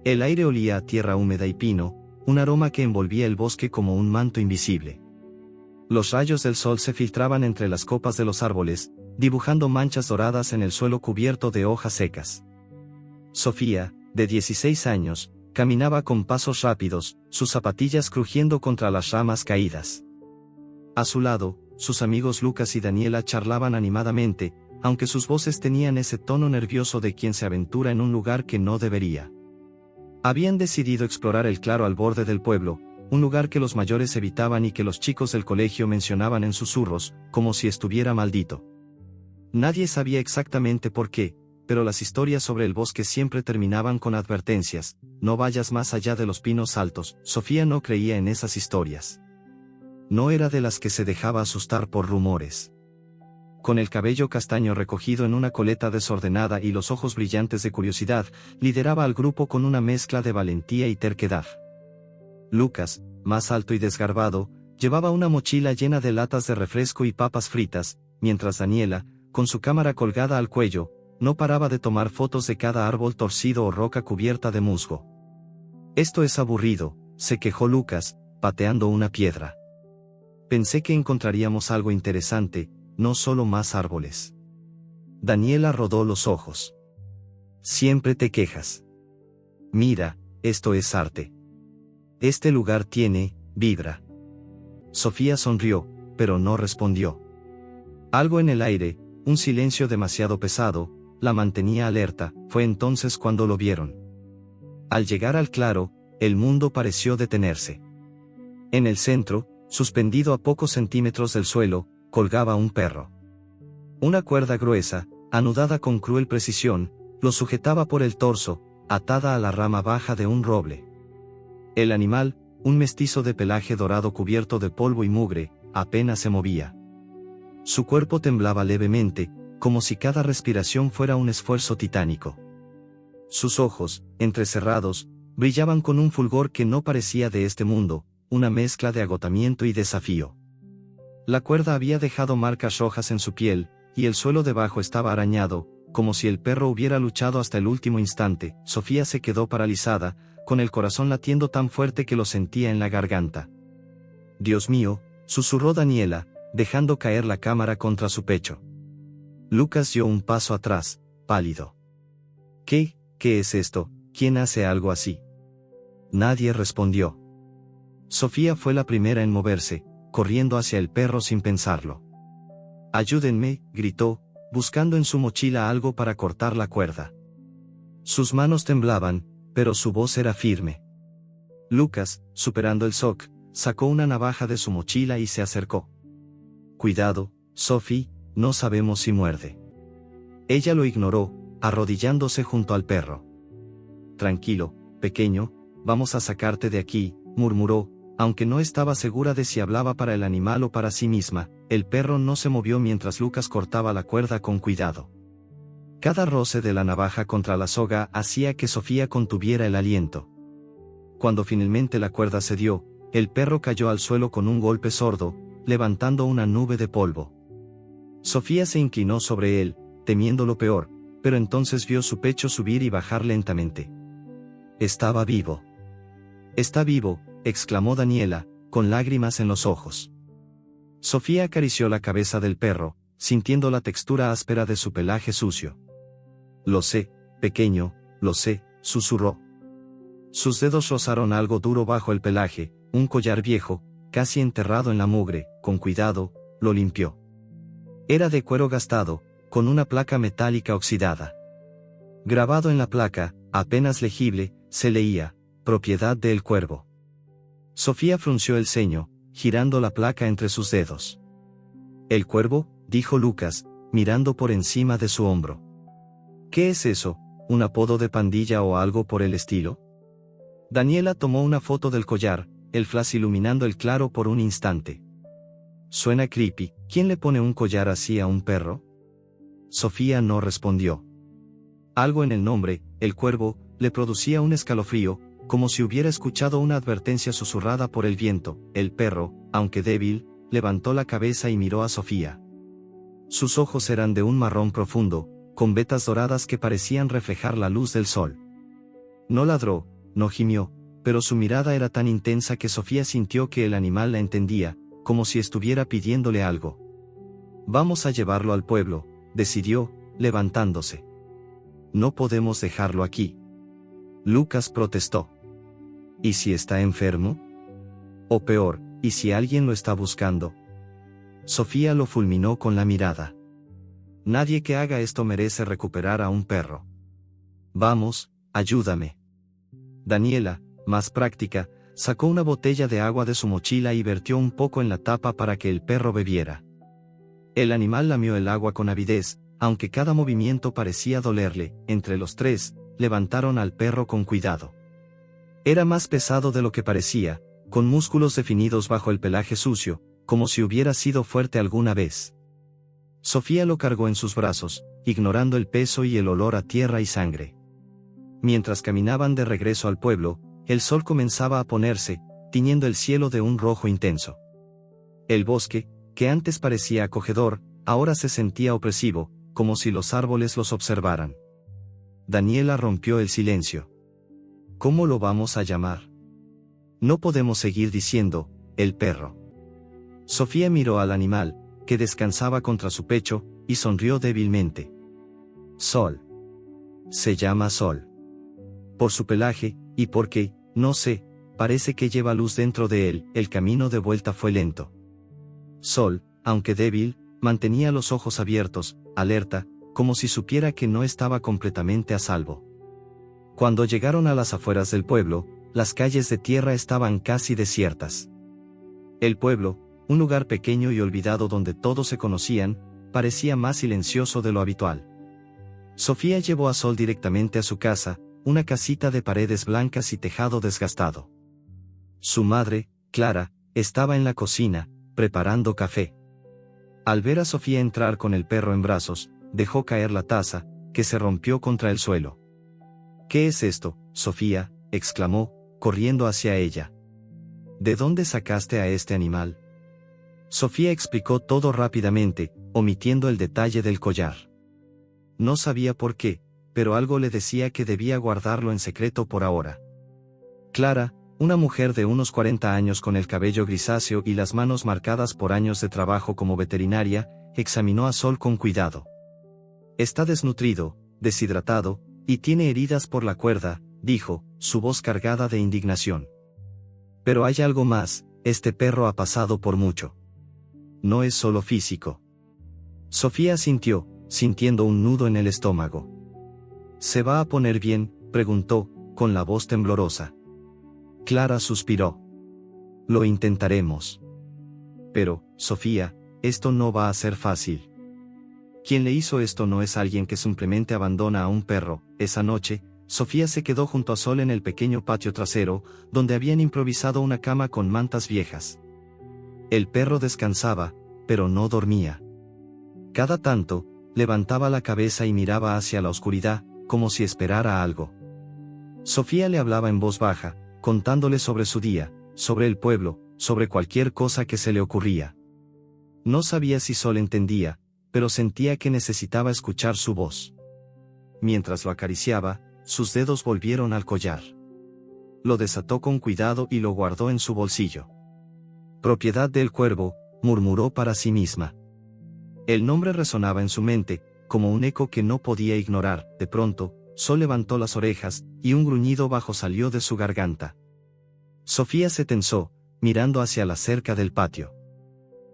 El aire olía a tierra húmeda y pino, un aroma que envolvía el bosque como un manto invisible. Los rayos del sol se filtraban entre las copas de los árboles, dibujando manchas doradas en el suelo cubierto de hojas secas. Sofía, de 16 años, caminaba con pasos rápidos, sus zapatillas crujiendo contra las ramas caídas. A su lado, sus amigos Lucas y Daniela charlaban animadamente, aunque sus voces tenían ese tono nervioso de quien se aventura en un lugar que no debería. Habían decidido explorar el claro al borde del pueblo, un lugar que los mayores evitaban y que los chicos del colegio mencionaban en susurros, como si estuviera maldito. Nadie sabía exactamente por qué, pero las historias sobre el bosque siempre terminaban con advertencias: no vayas más allá de los pinos altos. Sofía no creía en esas historias. No era de las que se dejaba asustar por rumores. Con el cabello castaño recogido en una coleta desordenada y los ojos brillantes de curiosidad, lideraba al grupo con una mezcla de valentía y terquedad. Lucas, más alto y desgarbado, llevaba una mochila llena de latas de refresco y papas fritas, mientras Daniela, con su cámara colgada al cuello, no paraba de tomar fotos de cada árbol torcido o roca cubierta de musgo. «Esto es aburrido», se quejó Lucas, pateando una piedra. «Pensé que encontraríamos algo interesante, no solo más árboles». Daniela rodó los ojos. «Siempre te quejas. Mira, esto es arte. Este lugar tiene vibra». Sofía sonrió, pero no respondió. Algo en el aire, un silencio demasiado pesado, la mantenía alerta. Fue entonces cuando lo vieron. Al llegar al claro, el mundo pareció detenerse. En el centro, suspendido a pocos centímetros del suelo, colgaba un perro. Una cuerda gruesa, anudada con cruel precisión, lo sujetaba por el torso, atada a la rama baja de un roble. El animal, un mestizo de pelaje dorado cubierto de polvo y mugre, apenas se movía. Su cuerpo temblaba levemente, como si cada respiración fuera un esfuerzo titánico. Sus ojos, entrecerrados, brillaban con un fulgor que no parecía de este mundo, una mezcla de agotamiento y desafío. La cuerda había dejado marcas rojas en su piel, y el suelo debajo estaba arañado, como si el perro hubiera luchado hasta el último instante. Sofía se quedó paralizada, con el corazón latiendo tan fuerte que lo sentía en la garganta. «Dios mío», susurró Daniela, dejando caer la cámara contra su pecho. Lucas dio un paso atrás, pálido. ¿Qué es esto? ¿Quién hace algo así?» Nadie respondió. Sofía fue la primera en moverse, corriendo hacia el perro sin pensarlo. «Ayúdenme», gritó, buscando en su mochila algo para cortar la cuerda. Sus manos temblaban, pero su voz era firme. Lucas, superando el shock, sacó una navaja de su mochila y se acercó. «Cuidado, Sophie, no sabemos si muerde». Ella lo ignoró, arrodillándose junto al perro. «Tranquilo, pequeño, vamos a sacarte de aquí», murmuró, aunque no estaba segura de si hablaba para el animal o para sí misma. El perro no se movió mientras Lucas cortaba la cuerda con cuidado. Cada roce de la navaja contra la soga hacía que Sofía contuviera el aliento. Cuando finalmente la cuerda cedió, el perro cayó al suelo con un golpe sordo, levantando una nube de polvo. Sofía se inclinó sobre él, temiendo lo peor, pero entonces vio su pecho subir y bajar lentamente. Estaba vivo. «Está vivo», exclamó Daniela, con lágrimas en los ojos. Sofía acarició la cabeza del perro, sintiendo la textura áspera de su pelaje sucio. «Lo sé, pequeño, lo sé», susurró. Sus dedos rozaron algo duro bajo el pelaje, un collar viejo, casi enterrado en la mugre. Con cuidado, lo limpió. Era de cuero gastado, con una placa metálica oxidada. Grabado en la placa, apenas legible, se leía: «Propiedad de El Cuervo». Sofía frunció el ceño, girando la placa entre sus dedos. «¿El Cuervo?», dijo Lucas, mirando por encima de su hombro. «¿Qué es eso? ¿Un apodo de pandilla o algo por el estilo?». Daniela tomó una foto del collar, el flash iluminando el claro por un instante. «Suena creepy. ¿Quién le pone un collar así a un perro?». Sofía no respondió. Algo en el nombre, El Cuervo, le producía un escalofrío, como si hubiera escuchado una advertencia susurrada por el viento. El perro, aunque débil, levantó la cabeza y miró a Sofía. Sus ojos eran de un marrón profundo, con vetas doradas que parecían reflejar la luz del sol. No ladró, no gimió, pero su mirada era tan intensa que Sofía sintió que el animal la entendía, como si estuviera pidiéndole algo. Vamos a llevarlo al pueblo, decidió, levantándose. No podemos dejarlo aquí. Lucas protestó. ¿Y si está enfermo? O peor, ¿y si alguien lo está buscando? Sofía lo fulminó con la mirada. Nadie que haga esto merece recuperar a un perro. Vamos, ayúdame. Daniela, más práctica, sacó una botella de agua de su mochila y vertió un poco en la tapa para que el perro bebiera. El animal lamió el agua con avidez, aunque cada movimiento parecía dolerle. Entre los tres, levantaron al perro con cuidado. Era más pesado de lo que parecía, con músculos definidos bajo el pelaje sucio, como si hubiera sido fuerte alguna vez. Sofía lo cargó en sus brazos, ignorando el peso y el olor a tierra y sangre. Mientras caminaban de regreso al pueblo, el sol comenzaba a ponerse, tiñendo el cielo de un rojo intenso. El bosque, que antes parecía acogedor, ahora se sentía opresivo, como si los árboles los observaran. Daniela rompió el silencio. ¿Cómo lo vamos a llamar? No podemos seguir diciendo, el perro. Sofía miró al animal, que descansaba contra su pecho, y sonrió débilmente. Sol. Se llama Sol. Por su pelaje, y porque, no sé, parece que lleva luz dentro de él. El camino de vuelta fue lento. Sol, aunque débil, mantenía los ojos abiertos, alerta, como si supiera que no estaba completamente a salvo. Cuando llegaron a las afueras del pueblo, las calles de tierra estaban casi desiertas. El pueblo, un lugar pequeño y olvidado donde todos se conocían, parecía más silencioso de lo habitual. Sofía llevó a Sol directamente a su casa, una casita de paredes blancas y tejado desgastado. Su madre, Clara, estaba en la cocina, preparando café. Al ver a Sofía entrar con el perro en brazos, dejó caer la taza, que se rompió contra el suelo. ¿Qué es esto, Sofía?, exclamó, corriendo hacia ella. ¿De dónde sacaste a este animal? Sofía explicó todo rápidamente, omitiendo el detalle del collar. No sabía por qué, pero algo le decía que debía guardarlo en secreto por ahora. Clara, una mujer de unos 40 años con el cabello grisáceo y las manos marcadas por años de trabajo como veterinaria, examinó a Sol con cuidado. Está desnutrido, deshidratado, y tiene heridas por la cuerda, dijo, su voz cargada de indignación. Pero hay algo más, este perro ha pasado por mucho. No es solo físico. Sofía asintió, sintiendo un nudo en el estómago. ¿Se va a poner bien?, preguntó, con la voz temblorosa. Clara suspiró. Lo intentaremos. Pero, Sofía, esto no va a ser fácil. Quien le hizo esto no es alguien que simplemente abandona a un perro. Esa noche, Sofía se quedó junto a Sol en el pequeño patio trasero, donde habían improvisado una cama con mantas viejas. El perro descansaba, pero no dormía. Cada tanto, levantaba la cabeza y miraba hacia la oscuridad, como si esperara algo. Sofía le hablaba en voz baja, contándole sobre su día, sobre el pueblo, sobre cualquier cosa que se le ocurría. No sabía si Sol entendía, pero sentía que necesitaba escuchar su voz. Mientras lo acariciaba, sus dedos volvieron al collar. Lo desató con cuidado y lo guardó en su bolsillo. Propiedad del cuervo, murmuró para sí misma. El nombre resonaba en su mente, como un eco que no podía ignorar. De pronto, Sol levantó las orejas, y un gruñido bajo salió de su garganta. Sofía se tensó, mirando hacia la cerca del patio.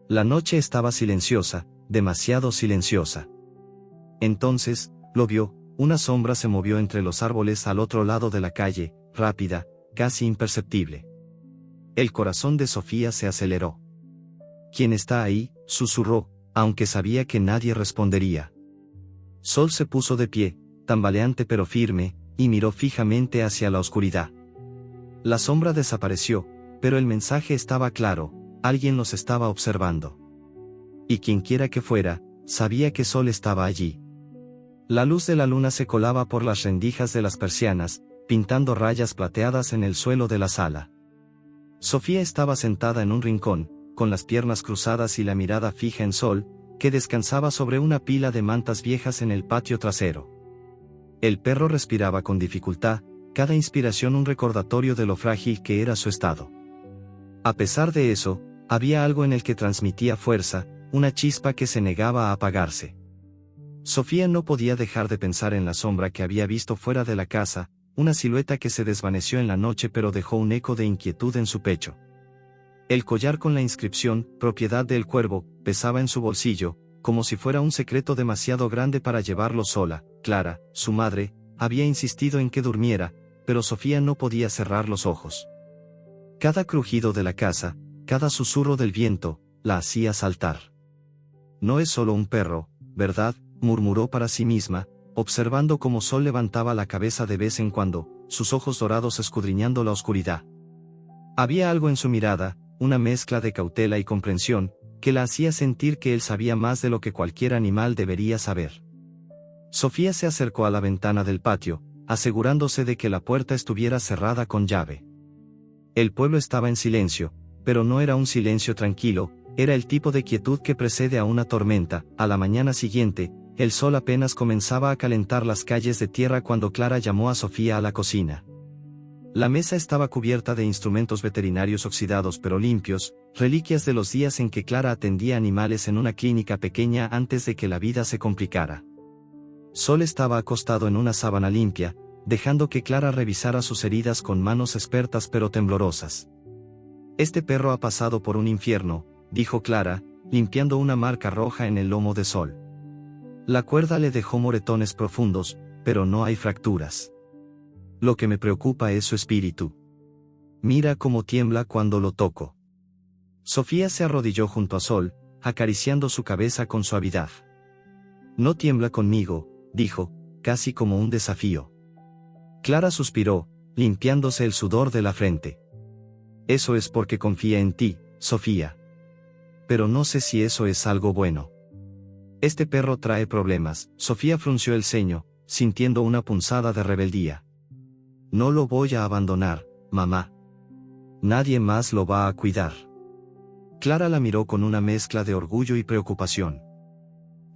La noche estaba silenciosa, demasiado silenciosa. Entonces, lo vio, una sombra se movió entre los árboles al otro lado de la calle, rápida, casi imperceptible. El corazón de Sofía se aceleró. ¿Quién está ahí?, susurró, aunque sabía que nadie respondería. Sol se puso de pie, tambaleante pero firme, y miró fijamente hacia la oscuridad. La sombra desapareció, pero el mensaje estaba claro, alguien los estaba observando. Y quienquiera que fuera, sabía que Sol estaba allí. La luz de la luna se colaba por las rendijas de las persianas, pintando rayas plateadas en el suelo de la sala. Sofía estaba sentada en un rincón, con las piernas cruzadas y la mirada fija en Sol, que descansaba sobre una pila de mantas viejas en el patio trasero. El perro respiraba con dificultad, cada inspiración un recordatorio de lo frágil que era su estado. A pesar de eso, había algo en el que transmitía fuerza, una chispa que se negaba a apagarse. Sofía no podía dejar de pensar en la sombra que había visto fuera de la casa, una silueta que se desvaneció en la noche pero dejó un eco de inquietud en su pecho. El collar con la inscripción, propiedad del cuervo, pesaba en su bolsillo, como si fuera un secreto demasiado grande para llevarlo sola. Clara, su madre, había insistido en que durmiera, pero Sofía no podía cerrar los ojos. Cada crujido de la casa, cada susurro del viento, la hacía saltar. No es solo un perro, ¿verdad?, murmuró para sí misma, observando cómo Sol levantaba la cabeza de vez en cuando, sus ojos dorados escudriñando la oscuridad. Había algo en su mirada, una mezcla de cautela y comprensión, que la hacía sentir que él sabía más de lo que cualquier animal debería saber. Sofía se acercó a la ventana del patio, asegurándose de que la puerta estuviera cerrada con llave. El pueblo estaba en silencio, pero no era un silencio tranquilo, era el tipo de quietud que precede a una tormenta. A la mañana siguiente, el sol apenas comenzaba a calentar las calles de tierra cuando Clara llamó a Sofía a la cocina. La mesa estaba cubierta de instrumentos veterinarios oxidados pero limpios, reliquias de los días en que Clara atendía animales en una clínica pequeña antes de que la vida se complicara. Sol estaba acostado en una sábana limpia, dejando que Clara revisara sus heridas con manos expertas pero temblorosas. «Este perro ha pasado por un infierno», dijo Clara, limpiando una marca roja en el lomo de Sol. La cuerda le dejó moretones profundos, pero no hay fracturas. Lo que me preocupa es su espíritu. Mira cómo tiembla cuando lo toco. Sofía se arrodilló junto a Sol, acariciando su cabeza con suavidad. No tiembla conmigo, dijo, casi como un desafío. Clara suspiró, limpiándose el sudor de la frente. Eso es porque confía en ti, Sofía. Pero no sé si eso es algo bueno. Este perro trae problemas. Sofía frunció el ceño, sintiendo una punzada de rebeldía. No lo voy a abandonar, mamá. Nadie más lo va a cuidar. Clara la miró con una mezcla de orgullo y preocupación.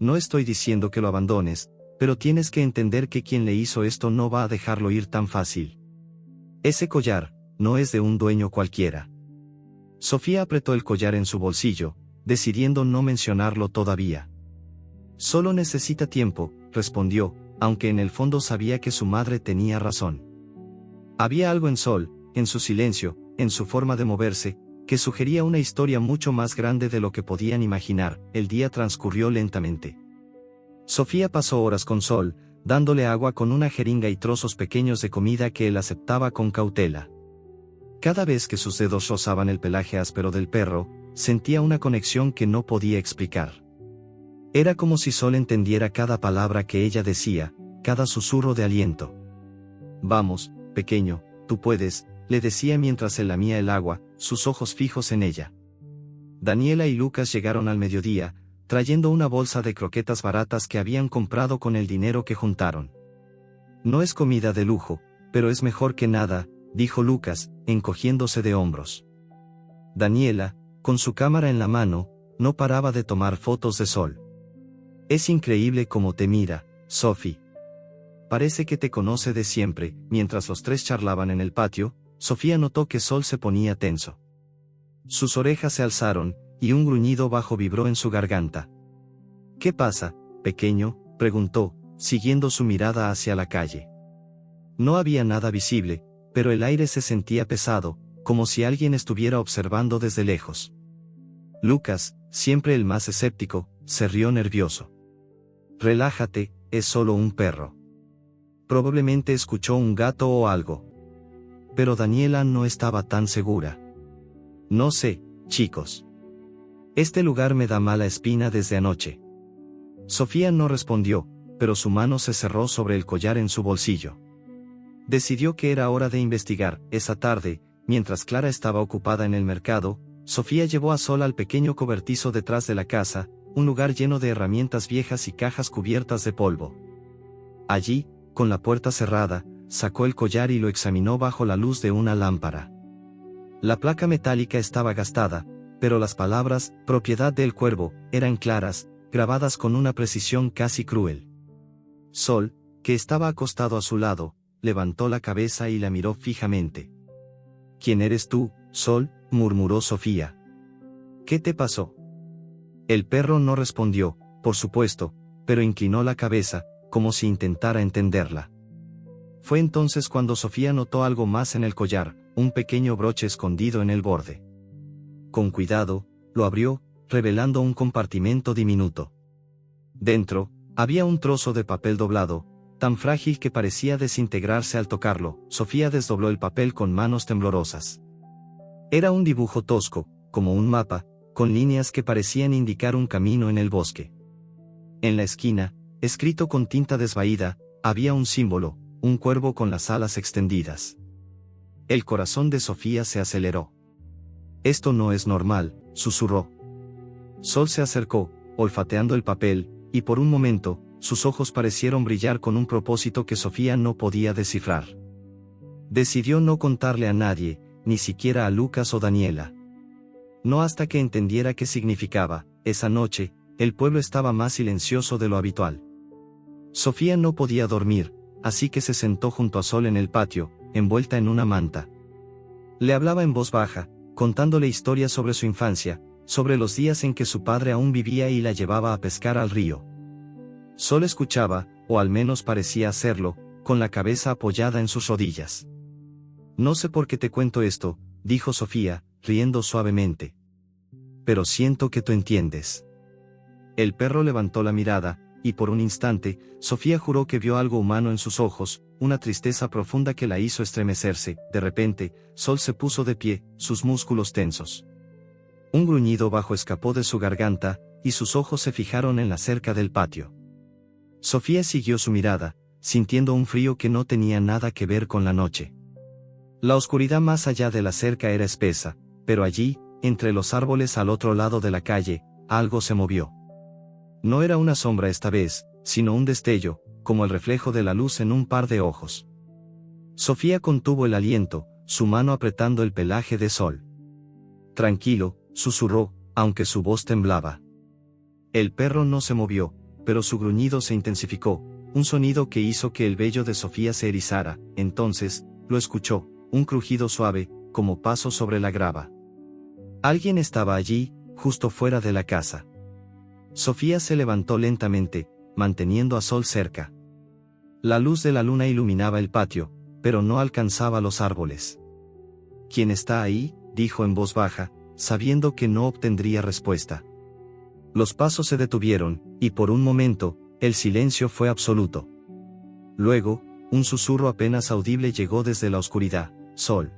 No estoy diciendo que lo abandones, pero tienes que entender que quien le hizo esto no va a dejarlo ir tan fácil. Ese collar no es de un dueño cualquiera. Sofía apretó el collar en su bolsillo, decidiendo no mencionarlo todavía. Solo necesita tiempo, respondió, aunque en el fondo sabía que su madre tenía razón. Había algo en Sol, en su silencio, en su forma de moverse, que sugería una historia mucho más grande de lo que podían imaginar. El día transcurrió lentamente. Sofía pasó horas con Sol, dándole agua con una jeringa y trozos pequeños de comida que él aceptaba con cautela. Cada vez que sus dedos rozaban el pelaje áspero del perro, sentía una conexión que no podía explicar. Era como si Sol entendiera cada palabra que ella decía, cada susurro de aliento. «Vamos, pequeño, tú puedes», le decía mientras él lamía el agua, sus ojos fijos en ella. Daniela y Lucas llegaron al mediodía, trayendo una bolsa de croquetas baratas que habían comprado con el dinero que juntaron. «No es comida de lujo, pero es mejor que nada», dijo Lucas, encogiéndose de hombros. Daniela, con su cámara en la mano, no paraba de tomar fotos de Sol. «Es increíble cómo te mira, Sophie. Parece que te conoce de siempre». Mientras los tres charlaban en el patio, Sofía notó que Sol se ponía tenso. Sus orejas se alzaron, y un gruñido bajo vibró en su garganta. «¿Qué pasa, pequeño?», preguntó, siguiendo su mirada hacia la calle. No había nada visible, pero el aire se sentía pesado, como si alguien estuviera observando desde lejos. Lucas, siempre el más escéptico, se rió nervioso. «Relájate, es solo un perro. Probablemente escuchó un gato o algo». Pero Daniela no estaba tan segura. «No sé, chicos. Este lugar me da mala espina desde anoche». Sofía no respondió, pero su mano se cerró sobre el collar en su bolsillo. Decidió que era hora de investigar. Esa tarde, mientras Clara estaba ocupada en el mercado, Sofía llevó a Sol al pequeño cobertizo detrás de la casa, un lugar lleno de herramientas viejas y cajas cubiertas de polvo. Allí, con la puerta cerrada, sacó el collar y lo examinó bajo la luz de una lámpara. La placa metálica estaba gastada, pero las palabras «propiedad del cuervo» eran claras, grabadas con una precisión casi cruel. Sol, que estaba acostado a su lado, levantó la cabeza y la miró fijamente. ¿Quién eres tú, Sol?, murmuró Sofía. ¿Qué te pasó? El perro no respondió, por supuesto, pero inclinó la cabeza, como si intentara entenderla. Fue entonces cuando Sofía notó algo más en el collar, un pequeño broche escondido en el borde. Con cuidado, lo abrió, revelando un compartimento diminuto. Dentro, había un trozo de papel doblado, tan frágil que parecía desintegrarse al tocarlo. Sofía desdobló el papel con manos temblorosas. Era un dibujo tosco, como un mapa, con líneas que parecían indicar un camino en el bosque. En la esquina, escrito con tinta desvaída, había un símbolo, un cuervo con las alas extendidas. El corazón de Sofía se aceleró. «Esto no es normal», susurró. Sol se acercó, olfateando el papel, y por un momento, sus ojos parecieron brillar con un propósito que Sofía no podía descifrar. Decidió no contarle a nadie, ni siquiera a Lucas o Daniela. No hasta que entendiera qué significaba. Esa noche, el pueblo estaba más silencioso de lo habitual. Sofía no podía dormir, así que se sentó junto a Sol en el patio, envuelta en una manta. Le hablaba en voz baja, contándole historias sobre su infancia, sobre los días en que su padre aún vivía y la llevaba a pescar al río. Sol escuchaba, o al menos parecía hacerlo, con la cabeza apoyada en sus rodillas. «No sé por qué te cuento esto», dijo Sofía, riendo suavemente. «Pero siento que tú entiendes». El perro levantó la mirada, y por un instante, Sofía juró que vio algo humano en sus ojos, una tristeza profunda que la hizo estremecerse. De repente, Sol se puso de pie, sus músculos tensos. Un gruñido bajo escapó de su garganta, y sus ojos se fijaron en la cerca del patio. Sofía siguió su mirada, sintiendo un frío que no tenía nada que ver con la noche. La oscuridad más allá de la cerca era espesa, pero allí, entre los árboles al otro lado de la calle, algo se movió. No era una sombra esta vez, sino un destello, como el reflejo de la luz en un par de ojos. Sofía contuvo el aliento, su mano apretando el pelaje de Sol. «Tranquilo», susurró, aunque su voz temblaba. El perro no se movió, pero su gruñido se intensificó, un sonido que hizo que el vello de Sofía se erizara. Entonces, lo escuchó, un crujido suave, como pasos sobre la grava. Alguien estaba allí, justo fuera de la casa. Sofía se levantó lentamente, manteniendo a Sol cerca. La luz de la luna iluminaba el patio, pero no alcanzaba los árboles. «¿Quién está ahí?», dijo en voz baja, sabiendo que no obtendría respuesta. Los pasos se detuvieron, y por un momento, el silencio fue absoluto. Luego, un susurro apenas audible llegó desde la oscuridad: «Sol».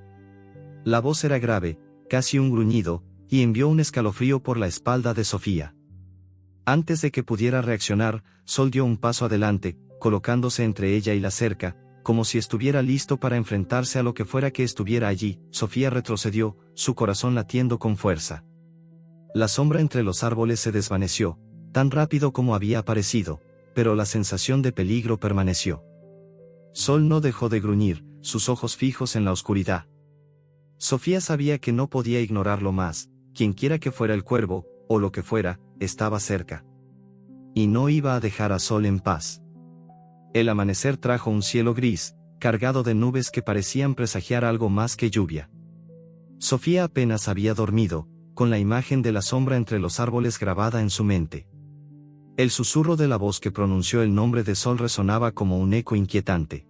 La voz era grave, casi un gruñido, y envió un escalofrío por la espalda de Sofía. Antes de que pudiera reaccionar, Sol dio un paso adelante, colocándose entre ella y la cerca, como si estuviera listo para enfrentarse a lo que fuera que estuviera allí. Sofía retrocedió, su corazón latiendo con fuerza. La sombra entre los árboles se desvaneció, tan rápido como había aparecido, pero la sensación de peligro permaneció. Sol no dejó de gruñir, sus ojos fijos en la oscuridad. Sofía sabía que no podía ignorarlo más, quienquiera que fuera el cuervo, o lo que fuera, estaba cerca. Y no iba a dejar a Sol en paz. El amanecer trajo un cielo gris, cargado de nubes que parecían presagiar algo más que lluvia. Sofía apenas había dormido, con la imagen de la sombra entre los árboles grabada en su mente. El susurro de la voz que pronunció el nombre de Sol resonaba como un eco inquietante.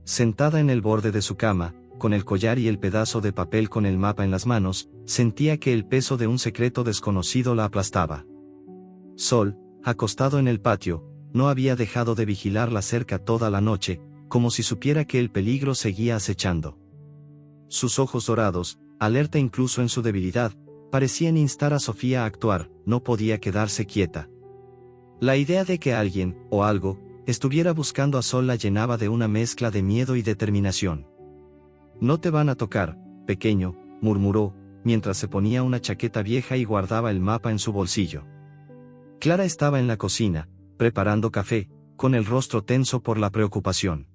Sentada en el borde de su cama, con el collar y el pedazo de papel con el mapa en las manos, sentía que el peso de un secreto desconocido la aplastaba. Sol, acostado en el patio, no había dejado de vigilar la cerca toda la noche, como si supiera que el peligro seguía acechando. Sus ojos dorados, alerta incluso en su debilidad, parecían instar a Sofía a actuar. No podía quedarse quieta. La idea de que alguien, o algo, estuviera buscando a Sol la llenaba de una mezcla de miedo y determinación. «No te van a tocar, pequeño», murmuró, mientras se ponía una chaqueta vieja y guardaba el mapa en su bolsillo. Clara estaba en la cocina, preparando café, con el rostro tenso por la preocupación.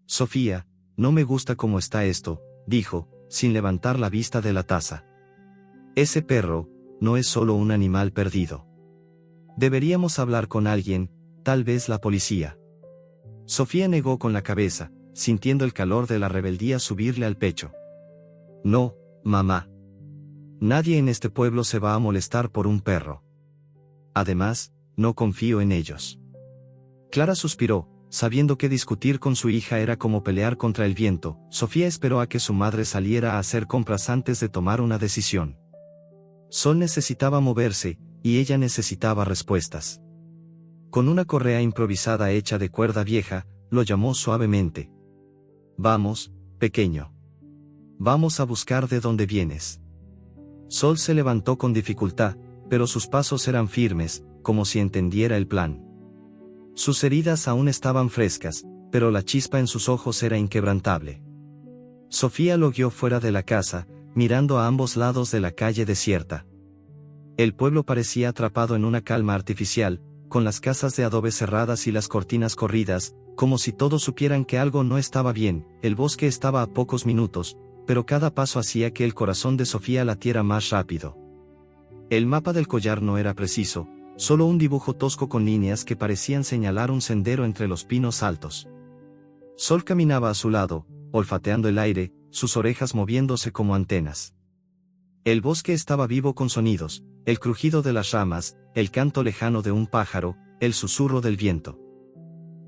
«Sofía, no me gusta cómo está esto», dijo, sin levantar la vista de la taza. «Ese perro, no es solo un animal perdido. Deberíamos hablar con alguien, tal vez la policía». Sofía negó con la cabeza, sintiendo el calor de la rebeldía subirle al pecho. No, mamá. Nadie en este pueblo se va a molestar por un perro. Además, no confío en ellos. Clara suspiró, sabiendo que discutir con su hija era como pelear contra el viento. Sofía esperó a que su madre saliera a hacer compras antes de tomar una decisión. Sol necesitaba moverse, y ella necesitaba respuestas. Con una correa improvisada hecha de cuerda vieja, lo llamó suavemente. Vamos, pequeño. Vamos a buscar de dónde vienes. Sol se levantó con dificultad, pero sus pasos eran firmes, como si entendiera el plan. Sus heridas aún estaban frescas, pero la chispa en sus ojos era inquebrantable. Sofía lo guió fuera de la casa, mirando a ambos lados de la calle desierta. El pueblo parecía atrapado en una calma artificial, con las casas de adobe cerradas y las cortinas corridas, como si todos supieran que algo no estaba bien. El bosque estaba a pocos minutos, pero cada paso hacía que el corazón de Sofía latiera más rápido. El mapa del collar no era preciso, solo un dibujo tosco con líneas que parecían señalar un sendero entre los pinos altos. Sol caminaba a su lado, olfateando el aire, sus orejas moviéndose como antenas. El bosque estaba vivo con sonidos, el crujido de las ramas, el canto lejano de un pájaro, el susurro del viento.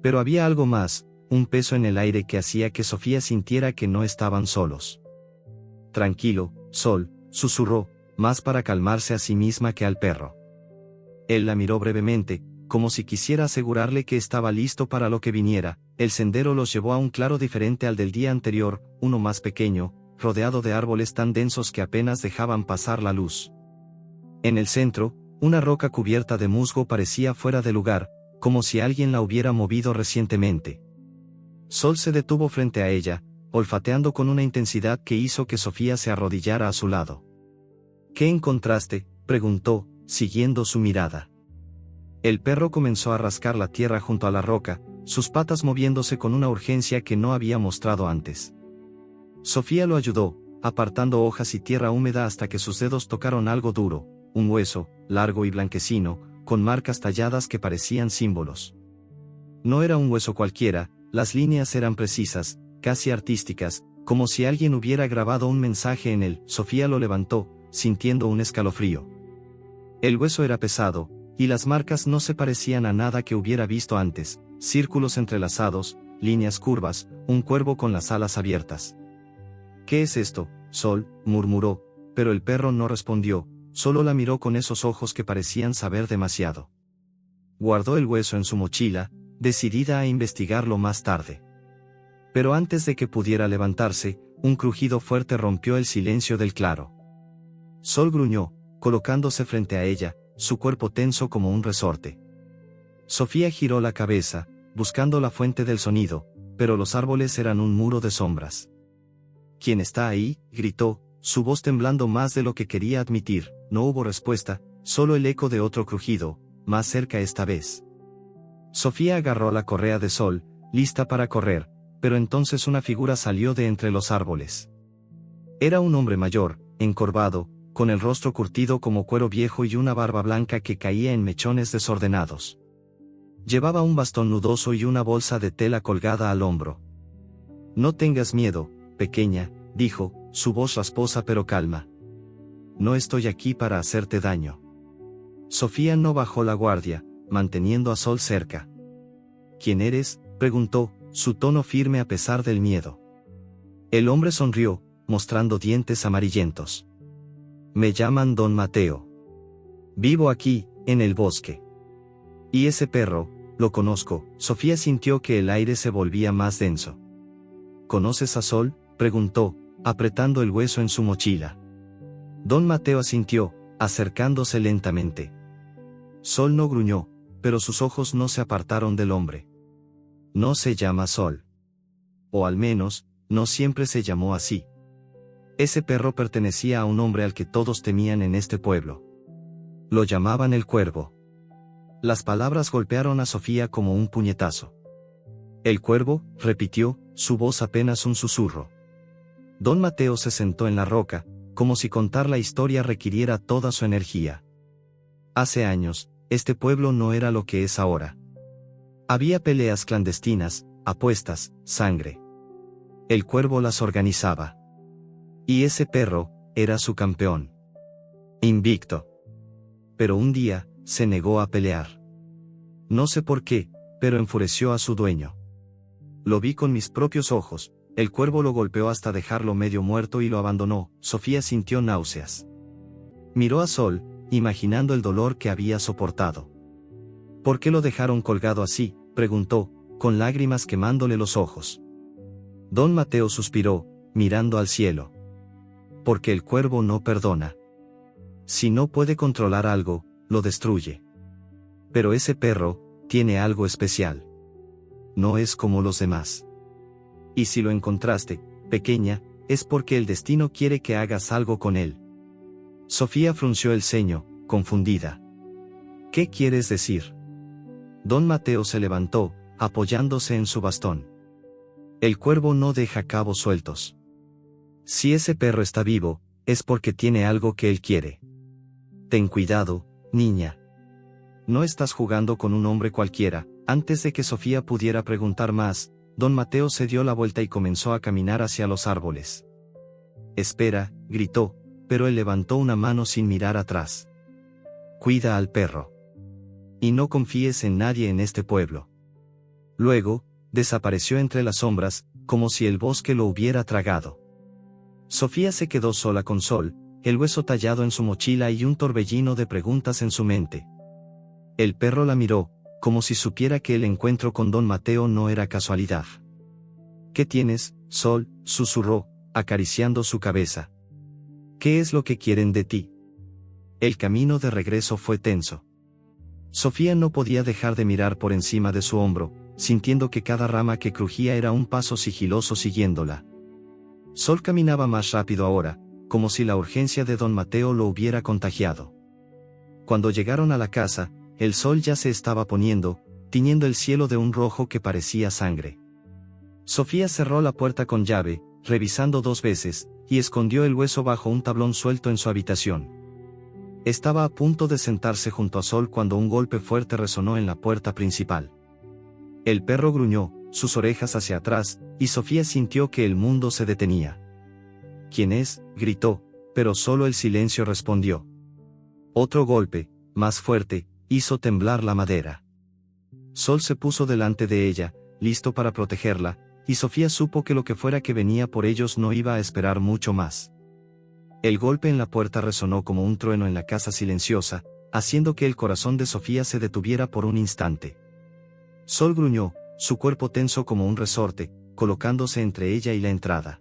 Pero había algo más, un peso en el aire que hacía que Sofía sintiera que no estaban solos. Tranquilo, Sol, susurró, más para calmarse a sí misma que al perro. Él la miró brevemente, como si quisiera asegurarle que estaba listo para lo que viniera. El sendero los llevó a un claro diferente al del día anterior, uno más pequeño, rodeado de árboles tan densos que apenas dejaban pasar la luz. En el centro, una roca cubierta de musgo parecía fuera de lugar, como si alguien la hubiera movido recientemente. Sol se detuvo frente a ella, olfateando con una intensidad que hizo que Sofía se arrodillara a su lado. ¿Qué encontraste?, preguntó, siguiendo su mirada. El perro comenzó a rascar la tierra junto a la roca, sus patas moviéndose con una urgencia que no había mostrado antes. Sofía lo ayudó, apartando hojas y tierra húmeda hasta que sus dedos tocaron algo duro, un hueso, largo y blanquecino, con marcas talladas que parecían símbolos. No era un hueso cualquiera, las líneas eran precisas, casi artísticas, como si alguien hubiera grabado un mensaje en él. Sofía lo levantó, sintiendo un escalofrío. El hueso era pesado, y las marcas no se parecían a nada que hubiera visto antes, círculos entrelazados, líneas curvas, un cuervo con las alas abiertas. ¿Qué es esto, Sol?, murmuró, pero el perro no respondió, solo la miró con esos ojos que parecían saber demasiado. Guardó el hueso en su mochila, decidida a investigarlo más tarde. Pero antes de que pudiera levantarse, un crujido fuerte rompió el silencio del claro. Sol gruñó, colocándose frente a ella, su cuerpo tenso como un resorte. Sofía giró la cabeza, buscando la fuente del sonido, pero los árboles eran un muro de sombras. ¿Quién está ahí?, gritó, su voz temblando más de lo que quería admitir. No hubo respuesta, solo el eco de otro crujido, más cerca esta vez. Sofía agarró la correa de Sol, lista para correr, pero entonces una figura salió de entre los árboles. Era un hombre mayor, encorvado, con el rostro curtido como cuero viejo y una barba blanca que caía en mechones desordenados. Llevaba un bastón nudoso y una bolsa de tela colgada al hombro. No tengas miedo, pequeña, dijo, su voz rasposa pero calma. No estoy aquí para hacerte daño. Sofía no bajó la guardia, manteniendo a Sol cerca. ¿Quién eres?, preguntó, su tono firme a pesar del miedo. El hombre sonrió, mostrando dientes amarillentos. Me llaman Don Mateo. Vivo aquí, en el bosque. ¿Y ese perro? Lo conozco. Sofía sintió que el aire se volvía más denso. ¿Conoces a Sol?, preguntó, apretando el hueso en su mochila. Don Mateo asintió, acercándose lentamente. Sol no gruñó, pero sus ojos no se apartaron del hombre. No se llama Sol. O al menos, no siempre se llamó así. Ese perro pertenecía a un hombre al que todos temían en este pueblo. Lo llamaban el Cuervo. Las palabras golpearon a Sofía como un puñetazo. El Cuervo, repitió, su voz apenas un susurro. Don Mateo se sentó en la roca, como si contar la historia requiriera toda su energía. Hace años, este pueblo no era lo que es ahora. Había peleas clandestinas, apuestas, sangre. El cuervo las organizaba. Y ese perro era su campeón. Invicto. Pero un día, se negó a pelear. No sé por qué, pero enfureció a su dueño. Lo vi con mis propios ojos, el cuervo lo golpeó hasta dejarlo medio muerto y lo abandonó. Sofía sintió náuseas. Miró a Sol, imaginando el dolor que había soportado. ¿Por qué lo dejaron colgado así?, preguntó, con lágrimas quemándole los ojos. Don Mateo suspiró, mirando al cielo. Porque el cuervo no perdona. Si no puede controlar algo, lo destruye. Pero ese perro tiene algo especial. No es como los demás. Y si lo encontraste, pequeña, es porque el destino quiere que hagas algo con él. Sofía frunció el ceño, confundida. ¿Qué quieres decir? Don Mateo se levantó, apoyándose en su bastón. El cuervo no deja cabos sueltos. Si ese perro está vivo, es porque tiene algo que él quiere. Ten cuidado, niña. No estás jugando con un hombre cualquiera. Antes de que Sofía pudiera preguntar más, don Mateo se dio la vuelta y comenzó a caminar hacia los árboles. Espera, gritó, pero él levantó una mano sin mirar atrás. Cuida al perro. Y no confíes en nadie en este pueblo. Luego, desapareció entre las sombras, como si el bosque lo hubiera tragado. Sofía se quedó sola con Sol, el hueso tallado en su mochila y un torbellino de preguntas en su mente. El perro la miró, como si supiera que el encuentro con don Mateo no era casualidad. ¿Qué tienes, Sol?, susurró, acariciando su cabeza. ¿Qué es lo que quieren de ti? El camino de regreso fue tenso. Sofía no podía dejar de mirar por encima de su hombro, sintiendo que cada rama que crujía era un paso sigiloso siguiéndola. Sol caminaba más rápido ahora, como si la urgencia de don Mateo lo hubiera contagiado. Cuando llegaron a la casa, el sol ya se estaba poniendo, tiñendo el cielo de un rojo que parecía sangre. Sofía cerró la puerta con llave, revisando 2 veces, y escondió el hueso bajo un tablón suelto en su habitación. Estaba a punto de sentarse junto a Sol cuando un golpe fuerte resonó en la puerta principal. El perro gruñó, sus orejas hacia atrás, y Sofía sintió que el mundo se detenía. ¿Quién es?, gritó, pero solo el silencio respondió. Otro golpe, más fuerte, hizo temblar la madera. Sol se puso delante de ella, listo para protegerla, y Sofía supo que lo que fuera que venía por ellos no iba a esperar mucho más. El golpe en la puerta resonó como un trueno en la casa silenciosa, haciendo que el corazón de Sofía se detuviera por un instante. Sol gruñó, su cuerpo tenso como un resorte, colocándose entre ella y la entrada.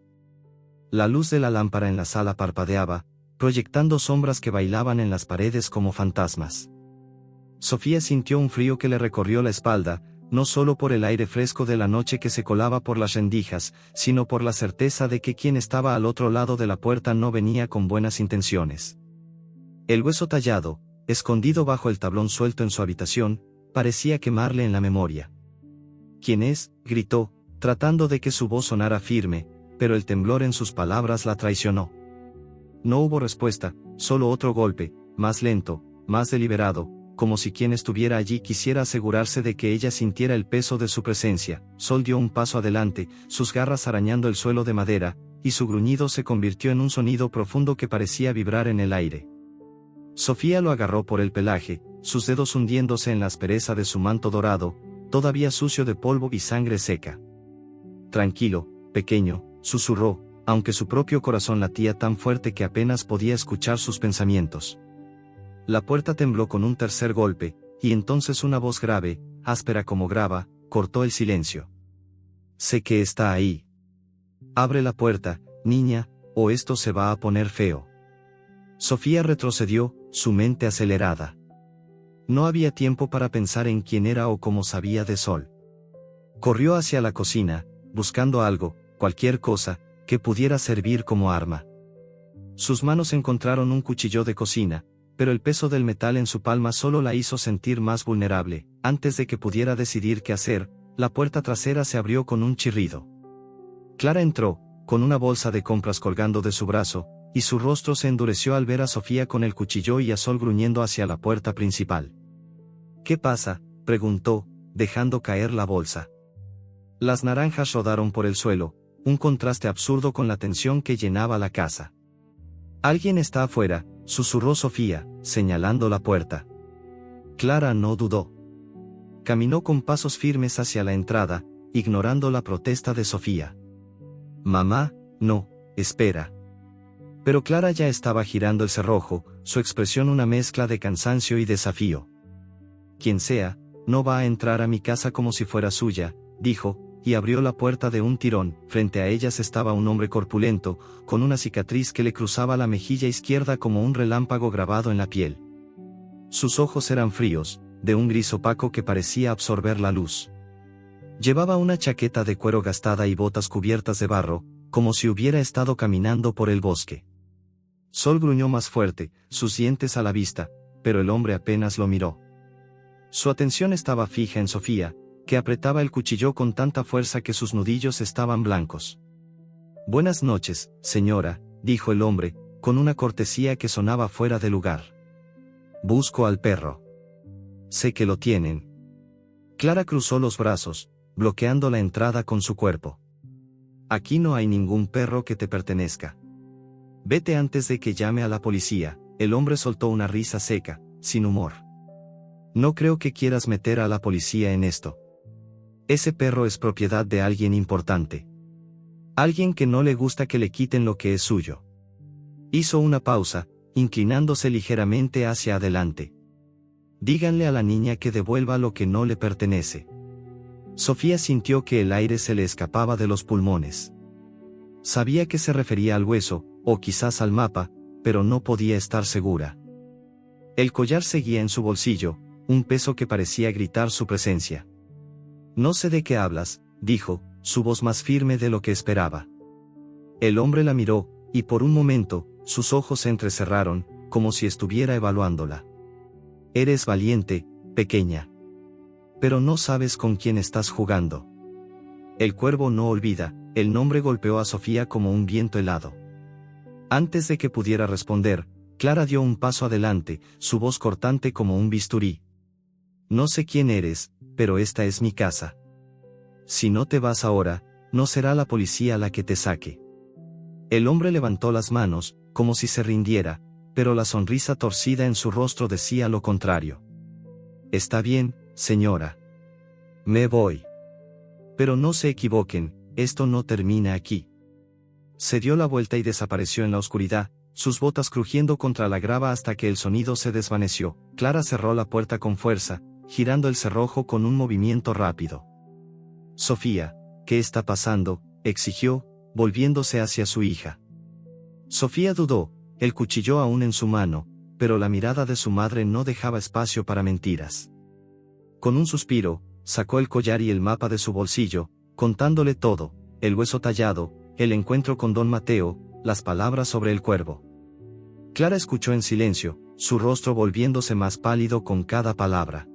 La luz de la lámpara en la sala parpadeaba, proyectando sombras que bailaban en las paredes como fantasmas. Sofía sintió un frío que le recorrió la espalda, no solo por el aire fresco de la noche que se colaba por las rendijas, sino por la certeza de que quien estaba al otro lado de la puerta no venía con buenas intenciones. El hueso tallado, escondido bajo el tablón suelto en su habitación, parecía quemarle en la memoria. ¿Quién es?, gritó, tratando de que su voz sonara firme, pero el temblor en sus palabras la traicionó. No hubo respuesta, solo otro golpe, más lento, más deliberado, como si quien estuviera allí quisiera asegurarse de que ella sintiera el peso de su presencia. Sol dio un paso adelante, sus garras arañando el suelo de madera, y su gruñido se convirtió en un sonido profundo que parecía vibrar en el aire. Sofía lo agarró por el pelaje, sus dedos hundiéndose en la aspereza de su manto dorado, todavía sucio de polvo y sangre seca. Tranquilo, pequeño, susurró, aunque su propio corazón latía tan fuerte que apenas podía escuchar sus pensamientos. La puerta tembló con un tercer golpe, y entonces una voz grave, áspera como grava, cortó el silencio. Sé que está ahí. Abre la puerta, niña, o esto se va a poner feo. Sofía retrocedió, su mente acelerada. No había tiempo para pensar en quién era o cómo sabía de Sol. Corrió hacia la cocina, buscando algo, cualquier cosa, que pudiera servir como arma. Sus manos encontraron un cuchillo de cocina, pero el peso del metal en su palma solo la hizo sentir más vulnerable. Antes de que pudiera decidir qué hacer, la puerta trasera se abrió con un chirrido. Clara entró, con una bolsa de compras colgando de su brazo, y su rostro se endureció al ver a Sofía con el cuchillo y a Sol gruñendo hacia la puerta principal. ¿Qué pasa?, preguntó, dejando caer la bolsa. Las naranjas rodaron por el suelo, un contraste absurdo con la tensión que llenaba la casa. «Alguien está afuera», susurró Sofía, señalando la puerta. Clara no dudó. Caminó con pasos firmes hacia la entrada, ignorando la protesta de Sofía. «Mamá, no, espera». Pero Clara ya estaba girando el cerrojo, su expresión una mezcla de cansancio y desafío. «Quien sea, no va a entrar a mi casa como si fuera suya», dijo, y abrió la puerta de un tirón. Frente a ellas estaba un hombre corpulento, con una cicatriz que le cruzaba la mejilla izquierda como un relámpago grabado en la piel. Sus ojos eran fríos, de un gris opaco que parecía absorber la luz. Llevaba una chaqueta de cuero gastada y botas cubiertas de barro, como si hubiera estado caminando por el bosque. Sol gruñó más fuerte, sus dientes a la vista, pero el hombre apenas lo miró. Su atención estaba fija en Sofía, que apretaba el cuchillo con tanta fuerza que sus nudillos estaban blancos. «Buenas noches, señora», dijo el hombre, con una cortesía que sonaba fuera de lugar. «Busco al perro». «Sé que lo tienen». Clara cruzó los brazos, bloqueando la entrada con su cuerpo. «Aquí no hay ningún perro que te pertenezca. Vete antes de que llame a la policía». El hombre soltó una risa seca, sin humor. «No creo que quieras meter a la policía en esto. Ese perro es propiedad de alguien importante. Alguien que no le gusta que le quiten lo que es suyo». Hizo una pausa, inclinándose ligeramente hacia adelante. «Díganle a la niña que devuelva lo que no le pertenece». Sofía sintió que el aire se le escapaba de los pulmones. Sabía que se refería al hueso, o quizás al mapa, pero no podía estar segura. El collar seguía en su bolsillo, un peso que parecía gritar su presencia. «No sé de qué hablas», dijo, su voz más firme de lo que esperaba. El hombre la miró, y por un momento, sus ojos se entrecerraron, como si estuviera evaluándola. «Eres valiente, pequeña. Pero no sabes con quién estás jugando». «El cuervo no olvida», el nombre golpeó a Sofía como un viento helado. Antes de que pudiera responder, Clara dio un paso adelante, su voz cortante como un bisturí. «No sé quién eres, pero esta es mi casa. Si no te vas ahora, no será la policía la que te saque». El hombre levantó las manos, como si se rindiera, pero la sonrisa torcida en su rostro decía lo contrario. «Está bien, señora. Me voy. Pero no se equivoquen, esto no termina aquí». Se dio la vuelta y desapareció en la oscuridad, sus botas crujiendo contra la grava hasta que el sonido se desvaneció. Clara cerró la puerta con fuerza, girando el cerrojo con un movimiento rápido. «Sofía, ¿qué está pasando?», exigió, volviéndose hacia su hija. Sofía dudó, el cuchillo aún en su mano, pero la mirada de su madre no dejaba espacio para mentiras. Con un suspiro, sacó el collar y el mapa de su bolsillo, contándole todo: el hueso tallado, el encuentro con don Mateo, las palabras sobre el cuervo. Clara escuchó en silencio, su rostro volviéndose más pálido con cada palabra.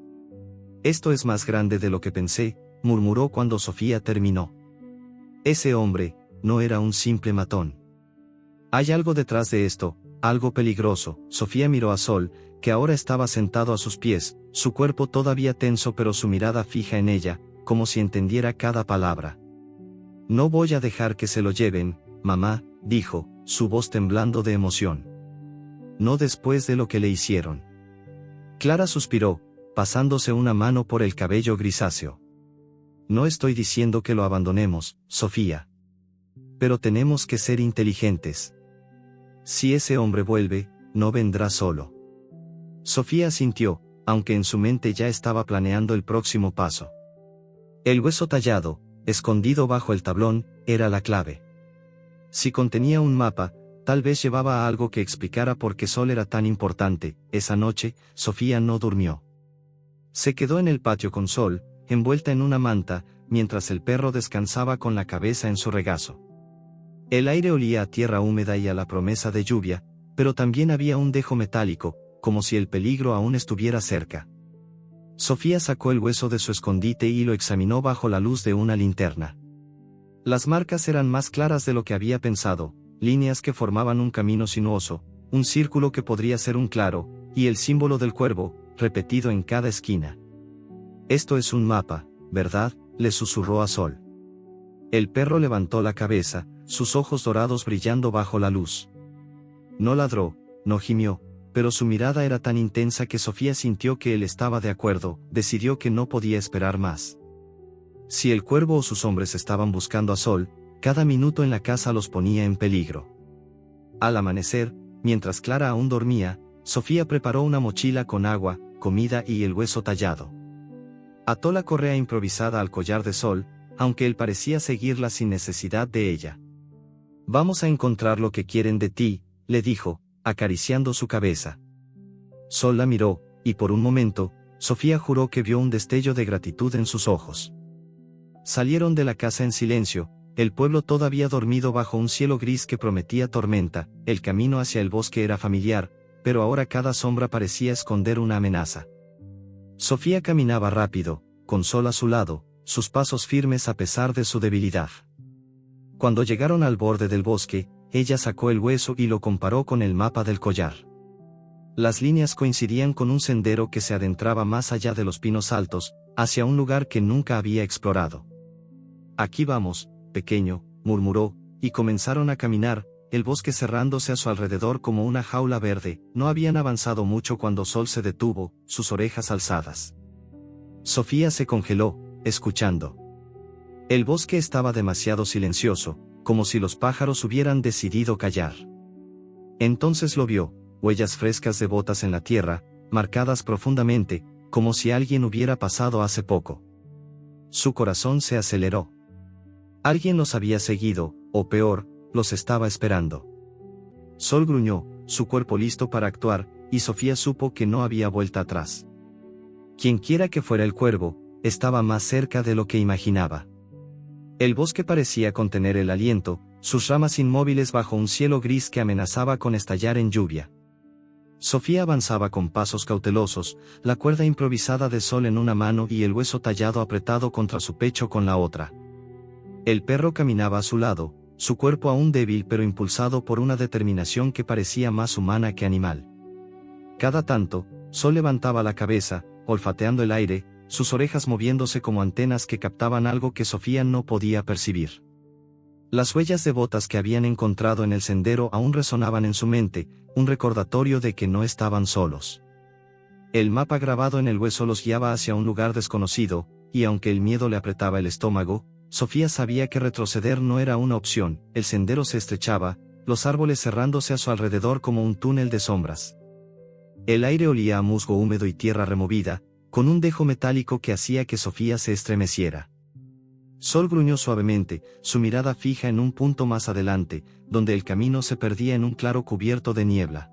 «Esto es más grande de lo que pensé», murmuró cuando Sofía terminó. «Ese hombre no era un simple matón. Hay algo detrás de esto, algo peligroso». Sofía miró a Sol, que ahora estaba sentado a sus pies, su cuerpo todavía tenso pero su mirada fija en ella, como si entendiera cada palabra. «No voy a dejar que se lo lleven, mamá», dijo, su voz temblando de emoción. «No después de lo que le hicieron». Clara suspiró, pasándose una mano por el cabello grisáceo. «No estoy diciendo que lo abandonemos, Sofía. Pero tenemos que ser inteligentes. Si ese hombre vuelve, no vendrá solo». Sofía asintió, aunque en su mente ya estaba planeando el próximo paso. El hueso tallado, escondido bajo el tablón, era la clave. Si contenía un mapa, tal vez llevaba algo que explicara por qué Sol era tan importante. Esa noche, Sofía no durmió. Se quedó en el patio con Sol, envuelta en una manta, mientras el perro descansaba con la cabeza en su regazo. El aire olía a tierra húmeda y a la promesa de lluvia, pero también había un dejo metálico, como si el peligro aún estuviera cerca. Sofía sacó el hueso de su escondite y lo examinó bajo la luz de una linterna. Las marcas eran más claras de lo que había pensado, líneas que formaban un camino sinuoso, un círculo que podría ser un claro, y el símbolo del cuervo, repetido en cada esquina. «Esto es un mapa, ¿verdad?», le susurró a Sol. El perro levantó la cabeza, sus ojos dorados brillando bajo la luz. No ladró, no gimió, pero su mirada era tan intensa que Sofía sintió que él estaba de acuerdo, decidió que no podía esperar más. Si el cuervo o sus hombres estaban buscando a Sol, cada minuto en la casa los ponía en peligro. Al amanecer, mientras Clara aún dormía, Sofía preparó una mochila con agua, comida y el hueso tallado. Ató la correa improvisada al collar de Sol, aunque él parecía seguirla sin necesidad de ella. «Vamos a encontrar lo que quieren de ti», le dijo, acariciando su cabeza. Sol la miró, y por un momento, Sofía juró que vio un destello de gratitud en sus ojos. Salieron de la casa en silencio, el pueblo todavía dormido bajo un cielo gris que prometía tormenta, el camino hacia el bosque era familiar, pero ahora cada sombra parecía esconder una amenaza. Sofía caminaba rápido, con Sol a su lado, sus pasos firmes a pesar de su debilidad. Cuando llegaron al borde del bosque, ella sacó el hueso y lo comparó con el mapa del collar. Las líneas coincidían con un sendero que se adentraba más allá de los pinos altos, hacia un lugar que nunca había explorado. «Aquí vamos, pequeño», murmuró, y comenzaron a caminar, el bosque cerrándose a su alrededor como una jaula verde. No habían avanzado mucho cuando Sol se detuvo, sus orejas alzadas. Sofía se congeló, escuchando. El bosque estaba demasiado silencioso, como si los pájaros hubieran decidido callar. Entonces lo vio, huellas frescas de botas en la tierra, marcadas profundamente, como si alguien hubiera pasado hace poco. Su corazón se aceleró. Alguien los había seguido, o peor, los estaba esperando. Sol gruñó, su cuerpo listo para actuar, y Sofía supo que no había vuelta atrás. Quienquiera que fuera el cuervo, estaba más cerca de lo que imaginaba. El bosque parecía contener el aliento, sus ramas inmóviles bajo un cielo gris que amenazaba con estallar en lluvia. Sofía avanzaba con pasos cautelosos, la cuerda improvisada de Sol en una mano y el hueso tallado apretado contra su pecho con la otra. El perro caminaba a su lado, su cuerpo aún débil pero impulsado por una determinación que parecía más humana que animal. Cada tanto, Sol levantaba la cabeza, olfateando el aire, sus orejas moviéndose como antenas que captaban algo que Sofía no podía percibir. Las huellas de botas que habían encontrado en el sendero aún resonaban en su mente, un recordatorio de que no estaban solos. El mapa grabado en el hueso los guiaba hacia un lugar desconocido, y aunque el miedo le apretaba el estómago, Sofía sabía que retroceder no era una opción. El sendero se estrechaba, los árboles cerrándose a su alrededor como un túnel de sombras. El aire olía a musgo húmedo y tierra removida, con un dejo metálico que hacía que Sofía se estremeciera. Sol gruñó suavemente, su mirada fija en un punto más adelante, donde el camino se perdía en un claro cubierto de niebla.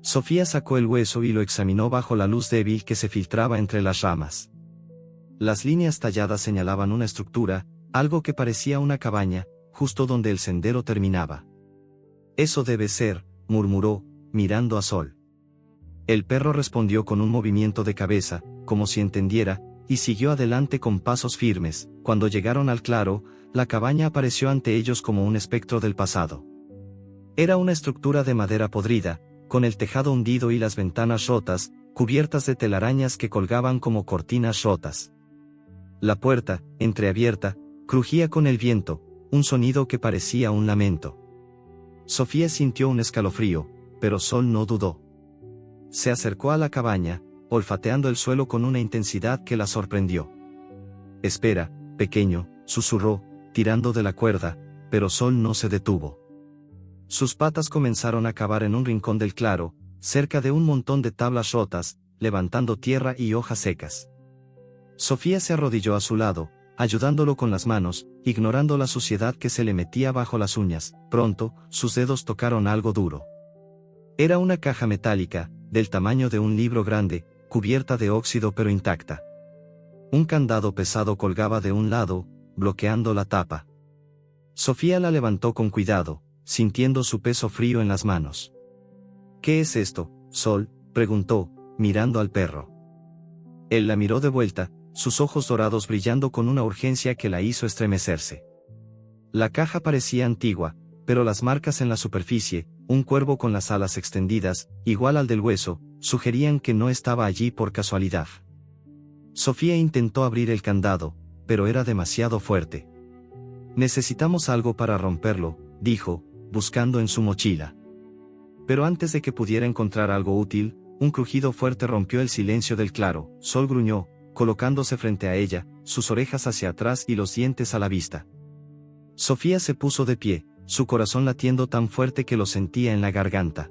Sofía sacó el hueso y lo examinó bajo la luz débil que se filtraba entre las ramas. Las líneas talladas señalaban una estructura, algo que parecía una cabaña, justo donde el sendero terminaba. «Eso debe ser», murmuró, mirando a Sol. El perro respondió con un movimiento de cabeza, como si entendiera, y siguió adelante con pasos firmes. Cuando llegaron al claro, la cabaña apareció ante ellos como un espectro del pasado. Era una estructura de madera podrida, con el tejado hundido y las ventanas rotas, cubiertas de telarañas que colgaban como cortinas rotas. La puerta, entreabierta, crujía con el viento, un sonido que parecía un lamento. Sofía sintió un escalofrío, pero Sol no dudó. Se acercó a la cabaña, olfateando el suelo con una intensidad que la sorprendió. «Espera, pequeño», susurró, tirando de la cuerda, pero Sol no se detuvo. Sus patas comenzaron a cavar en un rincón del claro, cerca de un montón de tablas rotas, levantando tierra y hojas secas. Sofía se arrodilló a su lado, ayudándolo con las manos, ignorando la suciedad que se le metía bajo las uñas. Pronto, sus dedos tocaron algo duro. Era una caja metálica, del tamaño de un libro grande, cubierta de óxido pero intacta. Un candado pesado colgaba de un lado, bloqueando la tapa. Sofía la levantó con cuidado, sintiendo su peso frío en las manos. «¿Qué es esto, Sol?», preguntó, mirando al perro. Él la miró de vuelta, sus ojos dorados brillando con una urgencia que la hizo estremecerse. La caja parecía antigua, pero las marcas en la superficie, un cuervo con las alas extendidas, igual al del hueso, sugerían que no estaba allí por casualidad. Sofía intentó abrir el candado, pero era demasiado fuerte. Necesitamos algo para romperlo, dijo, buscando en su mochila. Pero antes de que pudiera encontrar algo útil, un crujido fuerte rompió el silencio del claro. Sol gruñó, colocándose frente a ella, sus orejas hacia atrás y los dientes a la vista. Sofía se puso de pie, su corazón latiendo tan fuerte que lo sentía en la garganta.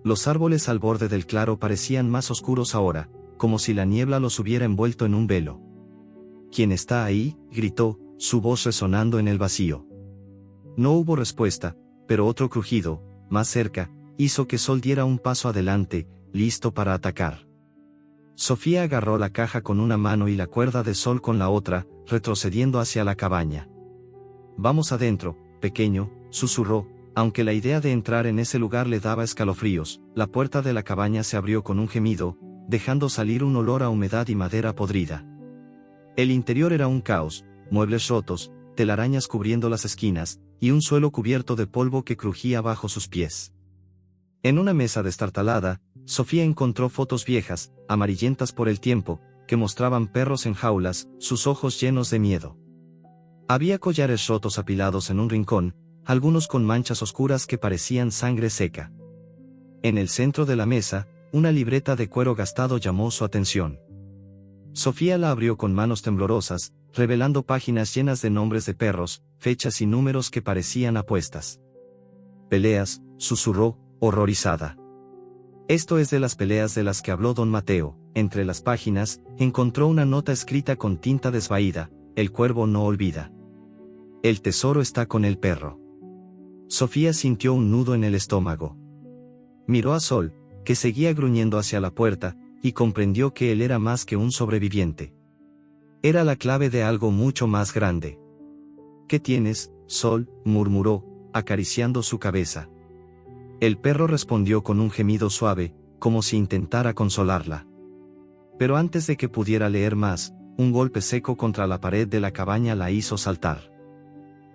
Los árboles al borde del claro parecían más oscuros ahora, como si la niebla los hubiera envuelto en un velo. ¿Quién está ahí?, gritó, su voz resonando en el vacío. No hubo respuesta, pero otro crujido, más cerca, hizo que Sol diera un paso adelante, listo para atacar. Sofía agarró la caja con una mano y la cuerda de Sol con la otra, retrocediendo hacia la cabaña. «Vamos adentro, pequeño», susurró, aunque la idea de entrar en ese lugar le daba escalofríos. La puerta de la cabaña se abrió con un gemido, dejando salir un olor a humedad y madera podrida. El interior era un caos, muebles rotos, telarañas cubriendo las esquinas, y un suelo cubierto de polvo que crujía bajo sus pies. En una mesa destartalada, Sofía encontró fotos viejas, amarillentas por el tiempo, que mostraban perros en jaulas, sus ojos llenos de miedo. Había collares rotos apilados en un rincón, algunos con manchas oscuras que parecían sangre seca. En el centro de la mesa, una libreta de cuero gastado llamó su atención. Sofía la abrió con manos temblorosas, revelando páginas llenas de nombres de perros, fechas y números que parecían apuestas. «Peleas», susurró, horrorizada. «Esto es de las peleas de las que habló don Mateo». Entre las páginas, encontró una nota escrita con tinta desvaída: «El cuervo no olvida. El tesoro está con el perro». Sofía sintió un nudo en el estómago. Miró a Sol, que seguía gruñendo hacia la puerta, y comprendió que él era más que un sobreviviente. Era la clave de algo mucho más grande. «¿Qué tienes, Sol?», murmuró, acariciando su cabeza. El perro respondió con un gemido suave, como si intentara consolarla. Pero antes de que pudiera leer más, un golpe seco contra la pared de la cabaña la hizo saltar.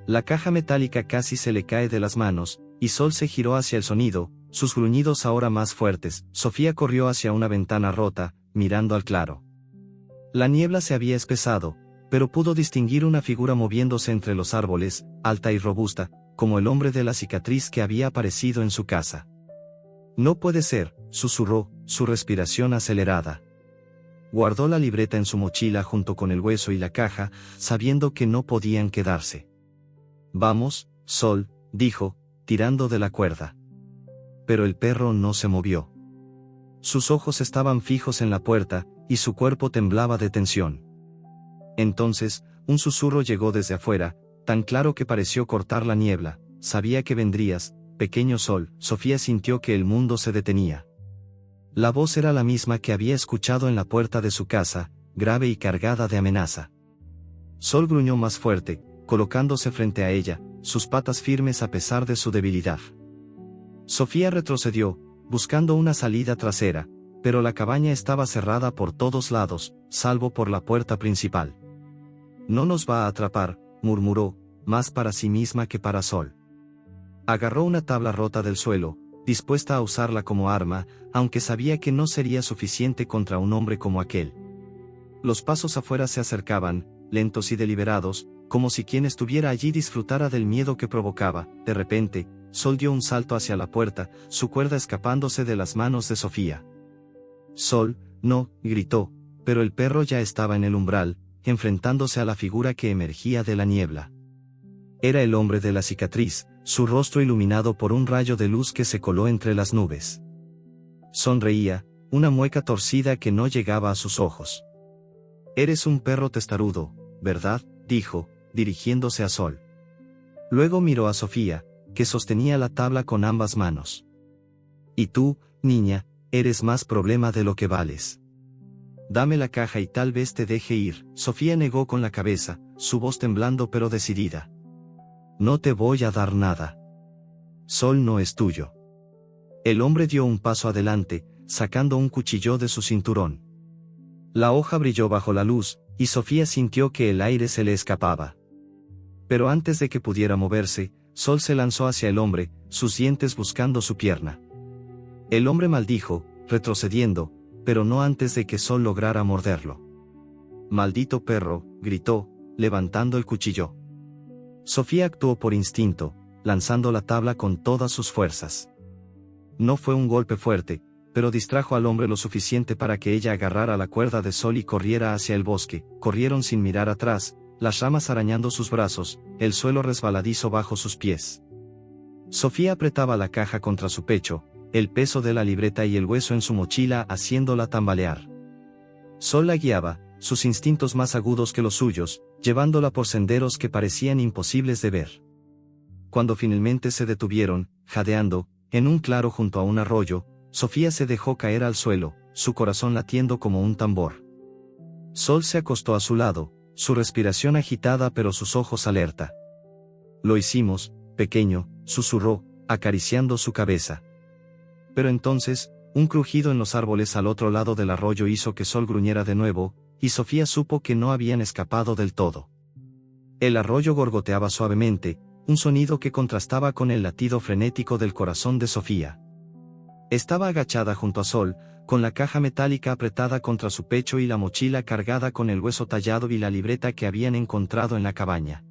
La caja metálica casi se le cae de las manos, y Sol se giró hacia el sonido, sus gruñidos ahora más fuertes. Sofía corrió hacia una ventana rota, mirando al claro. La niebla se había espesado, pero pudo distinguir una figura moviéndose entre los árboles, alta y robusta, como el hombre de la cicatriz que había aparecido en su casa. «No puede ser», susurró, su respiración acelerada. Guardó la libreta en su mochila junto con el hueso y la caja, sabiendo que no podían quedarse. «Vamos, Sol», dijo, tirando de la cuerda. Pero el perro no se movió. Sus ojos estaban fijos en la puerta, y su cuerpo temblaba de tensión. Entonces, un susurro llegó desde afuera, tan claro que pareció cortar la niebla: «Sabía que vendrías, pequeño Sol». Sofía sintió que el mundo se detenía. La voz era la misma que había escuchado en la puerta de su casa, grave y cargada de amenaza. Sol gruñó más fuerte, colocándose frente a ella, sus patas firmes a pesar de su debilidad. Sofía retrocedió, buscando una salida trasera, pero la cabaña estaba cerrada por todos lados, salvo por la puerta principal. «No nos va a atrapar», murmuró, más para sí misma que para Sol. Agarró una tabla rota del suelo, dispuesta a usarla como arma, aunque sabía que no sería suficiente contra un hombre como aquel. Los pasos afuera se acercaban, lentos y deliberados, como si quien estuviera allí disfrutara del miedo que provocaba. De repente, Sol dio un salto hacia la puerta, su cuerda escapándose de las manos de Sofía. «Sol, no», gritó, pero el perro ya estaba en el umbral, enfrentándose a la figura que emergía de la niebla. Era el hombre de la cicatriz, su rostro iluminado por un rayo de luz que se coló entre las nubes. Sonreía, una mueca torcida que no llegaba a sus ojos. «Eres un perro testarudo, ¿verdad?», dijo, dirigiéndose a Sol. Luego miró a Sofía, que sostenía la tabla con ambas manos. «Y tú, niña, eres más problema de lo que vales. Dame la caja y tal vez te deje ir». Sofía negó con la cabeza, su voz temblando pero decidida. «No te voy a dar nada. Sol no es tuyo». El hombre dio un paso adelante, sacando un cuchillo de su cinturón. La hoja brilló bajo la luz, y Sofía sintió que el aire se le escapaba. Pero antes de que pudiera moverse, Sol se lanzó hacia el hombre, sus dientes buscando su pierna. El hombre maldijo, retrocediendo, pero no antes de que Sol lograra morderlo. «Maldito perro», gritó, levantando el cuchillo. Sofía actuó por instinto, lanzando la tabla con todas sus fuerzas. No fue un golpe fuerte, pero distrajo al hombre lo suficiente para que ella agarrara la cuerda de Sol y corriera hacia el bosque. Corrieron sin mirar atrás, las ramas arañando sus brazos, el suelo resbaladizo bajo sus pies. Sofía apretaba la caja contra su pecho, el peso de la libreta y el hueso en su mochila haciéndola tambalear. Sol la guiaba, sus instintos más agudos que los suyos, llevándola por senderos que parecían imposibles de ver. Cuando finalmente se detuvieron, jadeando, en un claro junto a un arroyo, Sofía se dejó caer al suelo, su corazón latiendo como un tambor. Sol se acostó a su lado, su respiración agitada pero sus ojos alerta. «Lo hicimos, pequeño», susurró, acariciando su cabeza. Pero entonces, un crujido en los árboles al otro lado del arroyo hizo que Sol gruñera de nuevo, y Sofía supo que no habían escapado del todo. El arroyo gorgoteaba suavemente, un sonido que contrastaba con el latido frenético del corazón de Sofía. Estaba agachada junto a Sol, con la caja metálica apretada contra su pecho y la mochila cargada con el hueso tallado y la libreta que habían encontrado en la cabaña.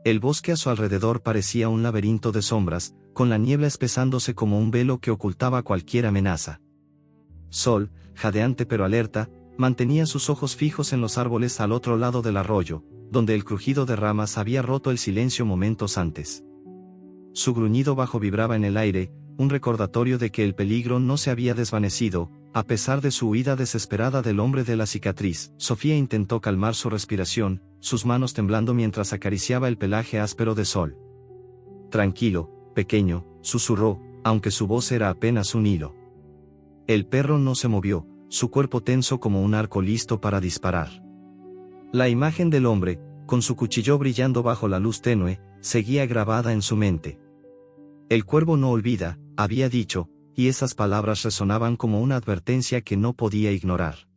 El bosque a su alrededor parecía un laberinto de sombras, con la niebla espesándose como un velo que ocultaba cualquier amenaza. Sol, jadeante pero alerta, mantenía sus ojos fijos en los árboles al otro lado del arroyo, donde el crujido de ramas había roto el silencio momentos antes. Su gruñido bajo vibraba en el aire, un recordatorio de que el peligro no se había desvanecido, a pesar de su huida desesperada del hombre de la cicatriz. Sofía intentó calmar su respiración, sus manos temblando mientras acariciaba el pelaje áspero de Sol. «Tranquilo, pequeño», susurró, aunque su voz era apenas un hilo. El perro no se movió, su cuerpo tenso como un arco listo para disparar. La imagen del hombre, con su cuchillo brillando bajo la luz tenue, seguía grabada en su mente. «El cuervo no olvida», había dicho, y esas palabras resonaban como una advertencia que no podía ignorar.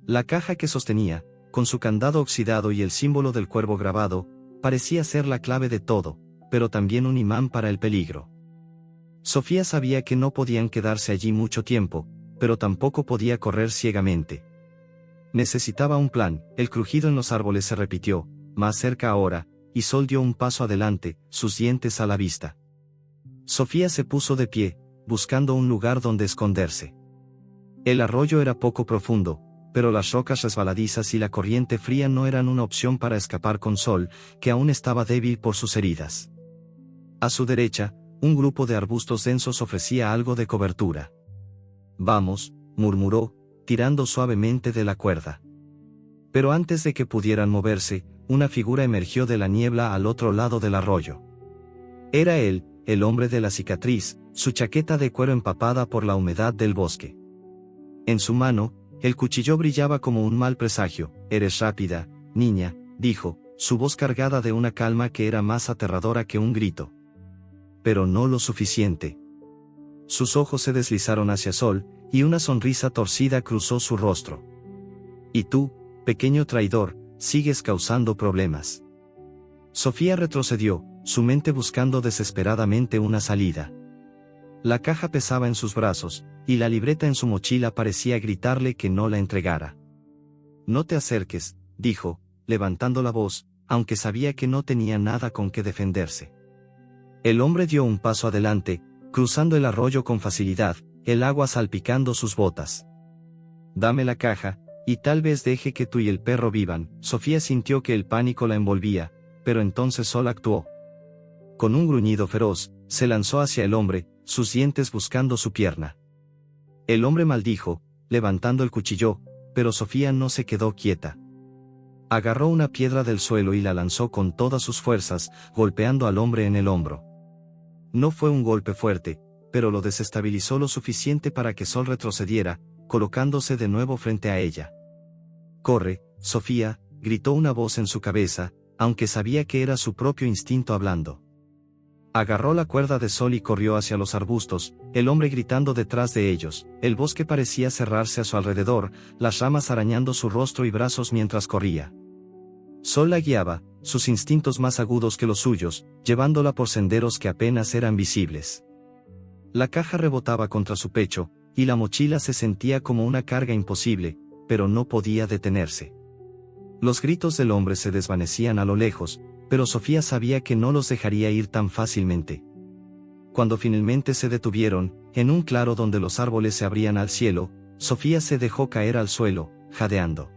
La caja que sostenía, con su candado oxidado y el símbolo del cuervo grabado, parecía ser la clave de todo, pero también un imán para el peligro. Sofía sabía que no podían quedarse allí mucho tiempo, pero tampoco podía correr ciegamente. Necesitaba un plan. El crujido en los árboles se repitió, más cerca ahora, y Sol dio un paso adelante, sus dientes a la vista. Sofía se puso de pie, buscando un lugar donde esconderse. El arroyo era poco profundo, pero las rocas resbaladizas y la corriente fría no eran una opción para escapar con Sol, que aún estaba débil por sus heridas. A su derecha, un grupo de arbustos densos ofrecía algo de cobertura. «Vamos», murmuró, tirando suavemente de la cuerda. Pero antes de que pudieran moverse, una figura emergió de la niebla al otro lado del arroyo. Era él, el hombre de la cicatriz, su chaqueta de cuero empapada por la humedad del bosque. En su mano, el cuchillo brillaba como un mal presagio. «Eres rápida, niña», dijo, su voz cargada de una calma que era más aterradora que un grito. Pero no lo suficiente. Sus ojos se deslizaron hacia Sol, y una sonrisa torcida cruzó su rostro. «Y tú, pequeño traidor, sigues causando problemas». Sofía retrocedió, su mente buscando desesperadamente una salida. La caja pesaba en sus brazos, y la libreta en su mochila parecía gritarle que no la entregara. «No te acerques», dijo, levantando la voz, aunque sabía que no tenía nada con que defenderse. El hombre dio un paso adelante, cruzando el arroyo con facilidad, el agua salpicando sus botas. «Dame la caja, y tal vez deje que tú y el perro vivan». Sofía sintió que el pánico la envolvía, pero entonces Sol actuó. Con un gruñido feroz, se lanzó hacia el hombre, sus dientes buscando su pierna. El hombre maldijo, levantando el cuchillo, pero Sofía no se quedó quieta. Agarró una piedra del suelo y la lanzó con todas sus fuerzas, golpeando al hombre en el hombro. No fue un golpe fuerte, pero lo desestabilizó lo suficiente para que Sol retrocediera, colocándose de nuevo frente a ella. «Corre, Sofía», gritó una voz en su cabeza, aunque sabía que era su propio instinto hablando. Agarró la cuerda de Sol y corrió hacia los arbustos, el hombre gritando detrás de ellos. El bosque parecía cerrarse a su alrededor, las ramas arañando su rostro y brazos mientras corría. Sol la guiaba, sus instintos más agudos que los suyos, llevándola por senderos que apenas eran visibles. La caja rebotaba contra su pecho, y la mochila se sentía como una carga imposible, pero no podía detenerse. Los gritos del hombre se desvanecían a lo lejos, pero Sofía sabía que no los dejaría ir tan fácilmente. Cuando finalmente se detuvieron, en un claro donde los árboles se abrían al cielo, Sofía se dejó caer al suelo, jadeando.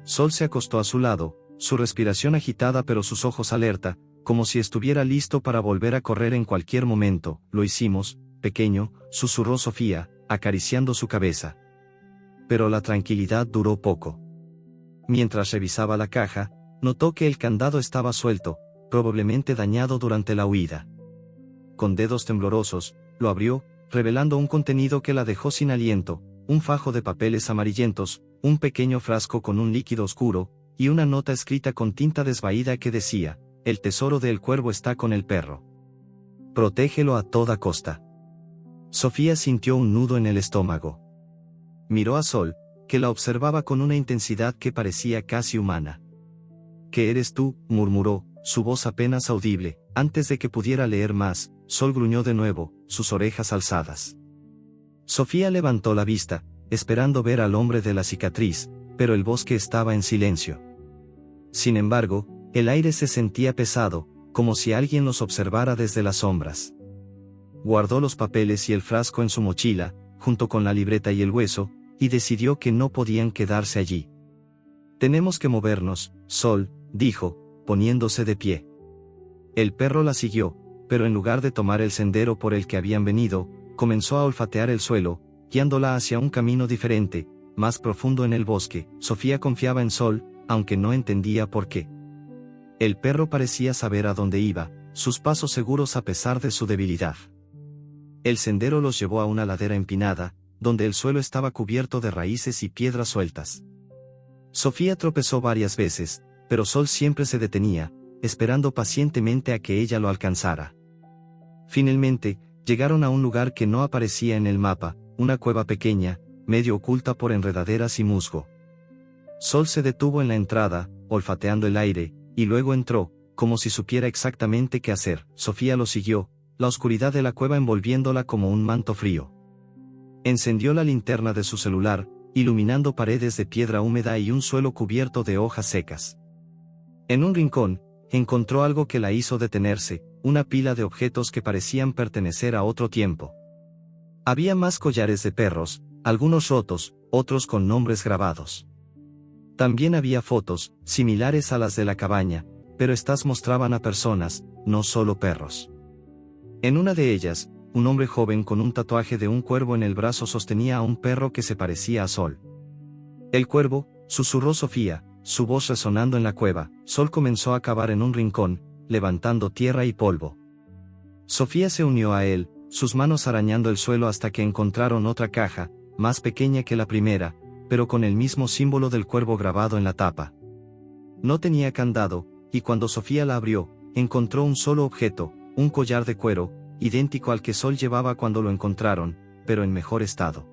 Sol se acostó a su lado, su respiración agitada pero sus ojos alerta, como si estuviera listo para volver a correr en cualquier momento. Lo hicimos, pequeño, susurró Sofía, acariciando su cabeza. Pero la tranquilidad duró poco. Mientras revisaba la caja, notó que el candado estaba suelto, probablemente dañado durante la huida. Con dedos temblorosos, lo abrió, revelando un contenido que la dejó sin aliento: un fajo de papeles amarillentos, un pequeño frasco con un líquido oscuro, y una nota escrita con tinta desvaída que decía: el tesoro del cuervo está con el perro. Protégelo a toda costa. Sofía sintió un nudo en el estómago. Miró a Sol, que la observaba con una intensidad que parecía casi humana. ¿Qué eres tú?, murmuró, su voz apenas audible. Antes de que pudiera leer más, Sol gruñó de nuevo, sus orejas alzadas. Sofía levantó la vista, esperando ver al hombre de la cicatriz, pero el bosque estaba en silencio. Sin embargo, el aire se sentía pesado, como si alguien los observara desde las sombras. Guardó los papeles y el frasco en su mochila, junto con la libreta y el hueso, y decidió que no podían quedarse allí. Tenemos que movernos, Sol, dijo, poniéndose de pie. El perro la siguió, pero en lugar de tomar el sendero por el que habían venido, comenzó a olfatear el suelo, guiándola hacia un camino diferente, más profundo en el bosque. Sofía confiaba en Sol, aunque no entendía por qué. El perro parecía saber a dónde iba, sus pasos seguros a pesar de su debilidad. El sendero los llevó a una ladera empinada, donde el suelo estaba cubierto de raíces y piedras sueltas. Sofía tropezó varias veces, pero Sol siempre se detenía, esperando pacientemente a que ella lo alcanzara. Finalmente, llegaron a un lugar que no aparecía en el mapa, una cueva pequeña, medio oculta por enredaderas y musgo. Sol se detuvo en la entrada, olfateando el aire, y luego entró, como si supiera exactamente qué hacer. Sofía lo siguió, la oscuridad de la cueva envolviéndola como un manto frío. Encendió la linterna de su celular, iluminando paredes de piedra húmeda y un suelo cubierto de hojas secas. En un rincón, encontró algo que la hizo detenerse: una pila de objetos que parecían pertenecer a otro tiempo. Había más collares de perros, algunos rotos, otros con nombres grabados. También había fotos, similares a las de la cabaña, pero estas mostraban a personas, no solo perros. En una de ellas, un hombre joven con un tatuaje de un cuervo en el brazo sostenía a un perro que se parecía a Sol. El cuervo, susurró Sofía, su voz resonando en la cueva. Sol comenzó a cavar en un rincón, levantando tierra y polvo. Sofía se unió a él, sus manos arañando el suelo hasta que encontraron otra caja, más pequeña que la primera, pero con el mismo símbolo del cuervo grabado en la tapa. No tenía candado, y cuando Sofía la abrió, encontró un solo objeto: un collar de cuero, idéntico al que Sol llevaba cuando lo encontraron, pero en mejor estado.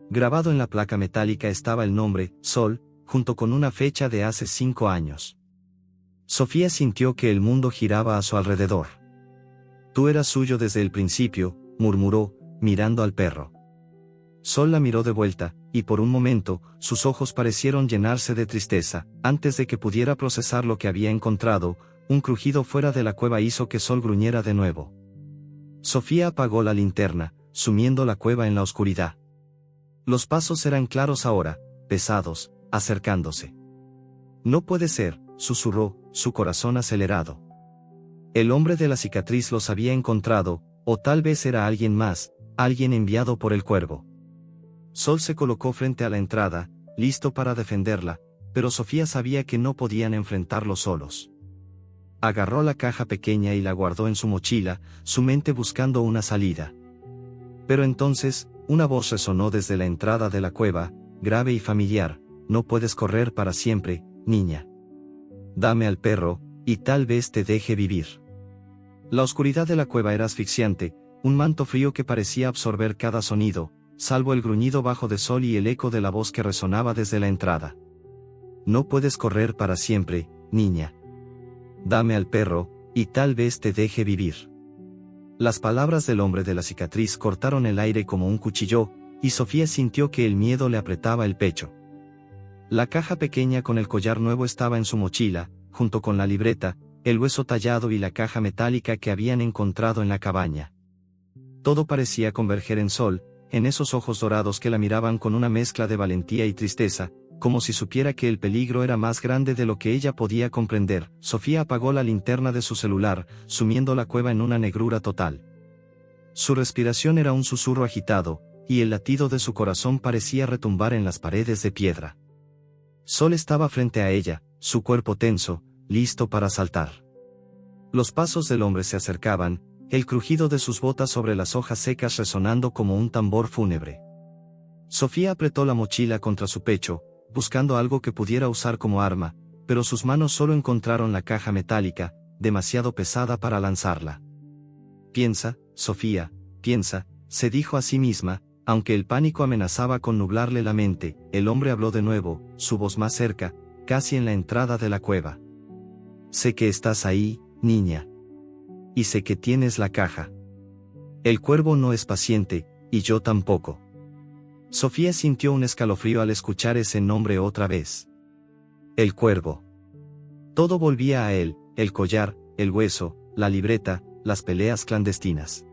Grabado en la placa metálica estaba el nombre, Sol, junto con una fecha de hace 5 años. Sofía sintió que el mundo giraba a su alrededor. Tú eras suyo desde el principio, murmuró, mirando al perro. Sol la miró de vuelta, y por un momento, sus ojos parecieron llenarse de tristeza. Antes de que pudiera procesar lo que había encontrado, un crujido fuera de la cueva hizo que Sol gruñera de nuevo. Sofía apagó la linterna, sumiendo la cueva en la oscuridad. Los pasos eran claros ahora, pesados, acercándose. No puede ser, susurró, su corazón acelerado. El hombre de la cicatriz los había encontrado, o tal vez era alguien más, alguien enviado por el cuervo. Sol se colocó frente a la entrada, listo para defenderla, pero Sofía sabía que no podían enfrentarlo solos. Agarró la caja pequeña y la guardó en su mochila, su mente buscando una salida. Pero entonces, una voz resonó desde la entrada de la cueva, grave y familiar: no puedes correr para siempre, niña. Dame al perro, y tal vez te deje vivir. La oscuridad de la cueva era asfixiante, un manto frío que parecía absorber cada sonido, salvo el gruñido bajo de Sol y el eco de la voz que resonaba desde la entrada. No puedes correr para siempre, niña. Dame al perro, y tal vez te deje vivir. Las palabras del hombre de la cicatriz cortaron el aire como un cuchillo, y Sofía sintió que el miedo le apretaba el pecho. La caja pequeña con el collar nuevo estaba en su mochila, junto con la libreta, el hueso tallado y la caja metálica que habían encontrado en la cabaña. Todo parecía converger en Sol, en esos ojos dorados que la miraban con una mezcla de valentía y tristeza, como si supiera que el peligro era más grande de lo que ella podía comprender. Sofía apagó la linterna de su celular, sumiendo la cueva en una negrura total. Su respiración era un susurro agitado, y el latido de su corazón parecía retumbar en las paredes de piedra. Sol estaba frente a ella, su cuerpo tenso, listo para saltar. Los pasos del hombre se acercaban, el crujido de sus botas sobre las hojas secas resonando como un tambor fúnebre. Sofía apretó la mochila contra su pecho, buscando algo que pudiera usar como arma, pero sus manos solo encontraron la caja metálica, demasiado pesada para lanzarla. Piensa, Sofía, piensa, se dijo a sí misma, aunque el pánico amenazaba con nublarle la mente. El hombre habló de nuevo, su voz más cerca, casi en la entrada de la cueva. Sé que estás ahí, niña. Y sé que tienes la caja. El cuervo no es paciente, y yo tampoco. Sofía sintió un escalofrío al escuchar ese nombre otra vez. El cuervo. Todo volvía a él, el collar, el hueso, la libreta, las peleas clandestinas.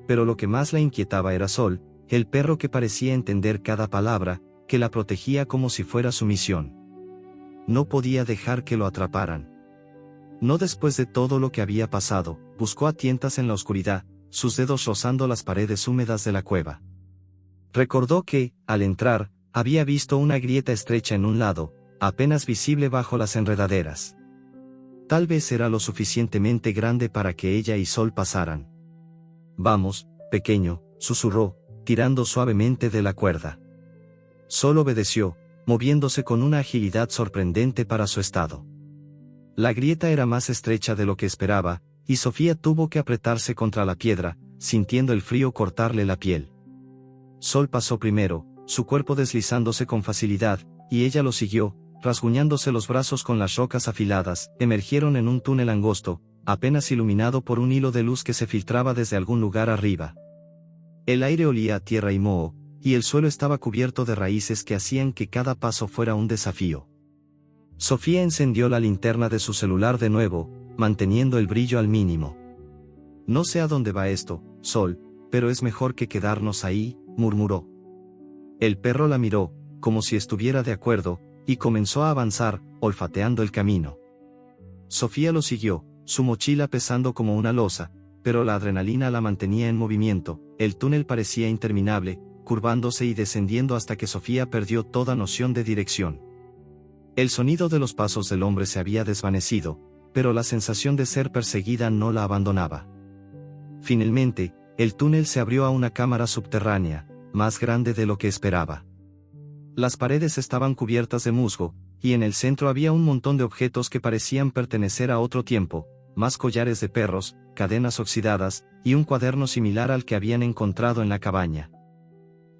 Pero lo que más la inquietaba era Sol, el perro que parecía entender cada palabra, que la protegía como si fuera su misión. No podía dejar que lo atraparan. No después de todo lo que había pasado. Buscó a tientas en la oscuridad, sus dedos rozando las paredes húmedas de la cueva. Recordó que, al entrar, había visto una grieta estrecha en un lado, apenas visible bajo las enredaderas. Tal vez era lo suficientemente grande para que ella y Sol pasaran. Vamos, pequeño, susurró, tirando suavemente de la cuerda. Sol obedeció, moviéndose con una agilidad sorprendente para su estado. La grieta era más estrecha de lo que esperaba, y Sofía tuvo que apretarse contra la piedra, sintiendo el frío cortarle la piel. Sol pasó primero, su cuerpo deslizándose con facilidad, y ella lo siguió, rasguñándose los brazos con las rocas afiladas. Emergieron en un túnel angosto, apenas iluminado por un hilo de luz que se filtraba desde algún lugar arriba. El aire olía a tierra y moho, y el suelo estaba cubierto de raíces que hacían que cada paso fuera un desafío. Sofía encendió la linterna de su celular de nuevo, manteniendo el brillo al mínimo. No sé a dónde va esto, Sol, pero es mejor que quedarnos ahí, murmuró. El perro la miró, como si estuviera de acuerdo, y comenzó a avanzar, olfateando el camino. Sofía lo siguió, su mochila pesando como una losa, pero la adrenalina la mantenía en movimiento. El túnel parecía interminable, curvándose y descendiendo hasta que Sofía perdió toda noción de dirección. El sonido de los pasos del hombre se había desvanecido, pero la sensación de ser perseguida no la abandonaba. Finalmente, el túnel se abrió a una cámara subterránea, más grande de lo que esperaba. Las paredes estaban cubiertas de musgo, y en el centro había un montón de objetos que parecían pertenecer a otro tiempo, más collares de perros, cadenas oxidadas, y un cuaderno similar al que habían encontrado en la cabaña.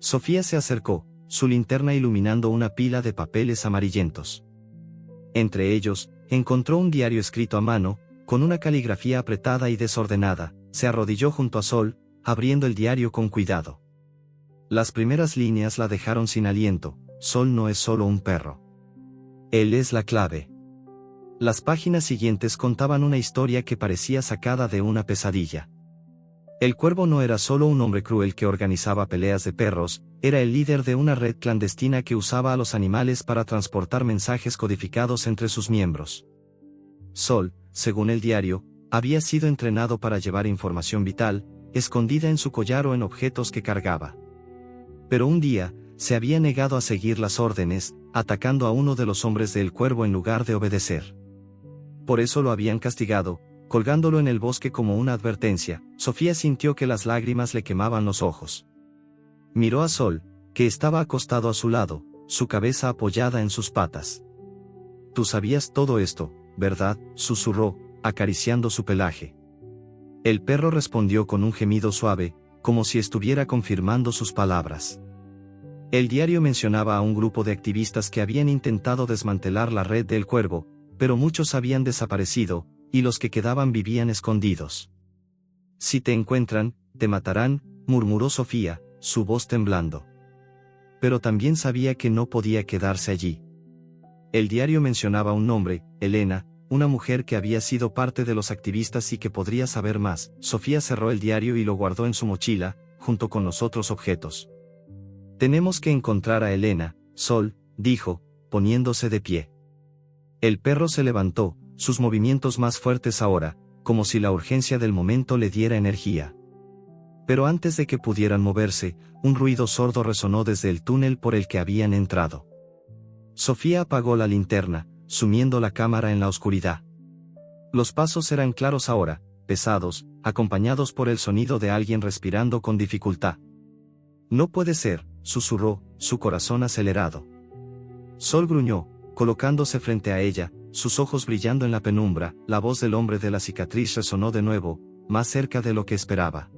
Sofía se acercó, su linterna iluminando una pila de papeles amarillentos. Entre ellos, encontró un diario escrito a mano, con una caligrafía apretada y desordenada. Se arrodilló junto a Sol, abriendo el diario con cuidado. Las primeras líneas la dejaron sin aliento. Sol no es solo un perro. Él es la clave. Las páginas siguientes contaban una historia que parecía sacada de una pesadilla. El cuervo no era solo un hombre cruel que organizaba peleas de perros, era el líder de una red clandestina que usaba a los animales para transportar mensajes codificados entre sus miembros. Sol, según el diario, había sido entrenado para llevar información vital, escondida en su collar o en objetos que cargaba. Pero un día, se había negado a seguir las órdenes, atacando a uno de los hombres del cuervo en lugar de obedecer. Por eso lo habían castigado, colgándolo en el bosque como una advertencia. Sofía sintió que las lágrimas le quemaban los ojos. Miró a Sol, que estaba acostado a su lado, su cabeza apoyada en sus patas. «Tú sabías todo esto, ¿verdad?», susurró, acariciando su pelaje. El perro respondió con un gemido suave, como si estuviera confirmando sus palabras. El diario mencionaba a un grupo de activistas que habían intentado desmantelar la red del cuervo, pero muchos habían desaparecido, y los que quedaban vivían escondidos. «Si te encuentran, te matarán», murmuró Sofía, su voz temblando. Pero también sabía que no podía quedarse allí. El diario mencionaba un nombre, Elena, una mujer que había sido parte de los activistas y que podría saber más. Sofía cerró el diario y lo guardó en su mochila, junto con los otros objetos. Tenemos que encontrar a Elena, Sol, dijo, poniéndose de pie. El perro se levantó, sus movimientos más fuertes ahora, como si la urgencia del momento le diera energía. Pero antes de que pudieran moverse, un ruido sordo resonó desde el túnel por el que habían entrado. Sofía apagó la linterna, sumiendo la cámara en la oscuridad. Los pasos eran claros ahora, pesados, acompañados por el sonido de alguien respirando con dificultad. No puede ser, susurró, su corazón acelerado. Sol gruñó, colocándose frente a ella, sus ojos brillando en la penumbra. La voz del hombre de la cicatriz resonó de nuevo, más cerca de lo que esperaba.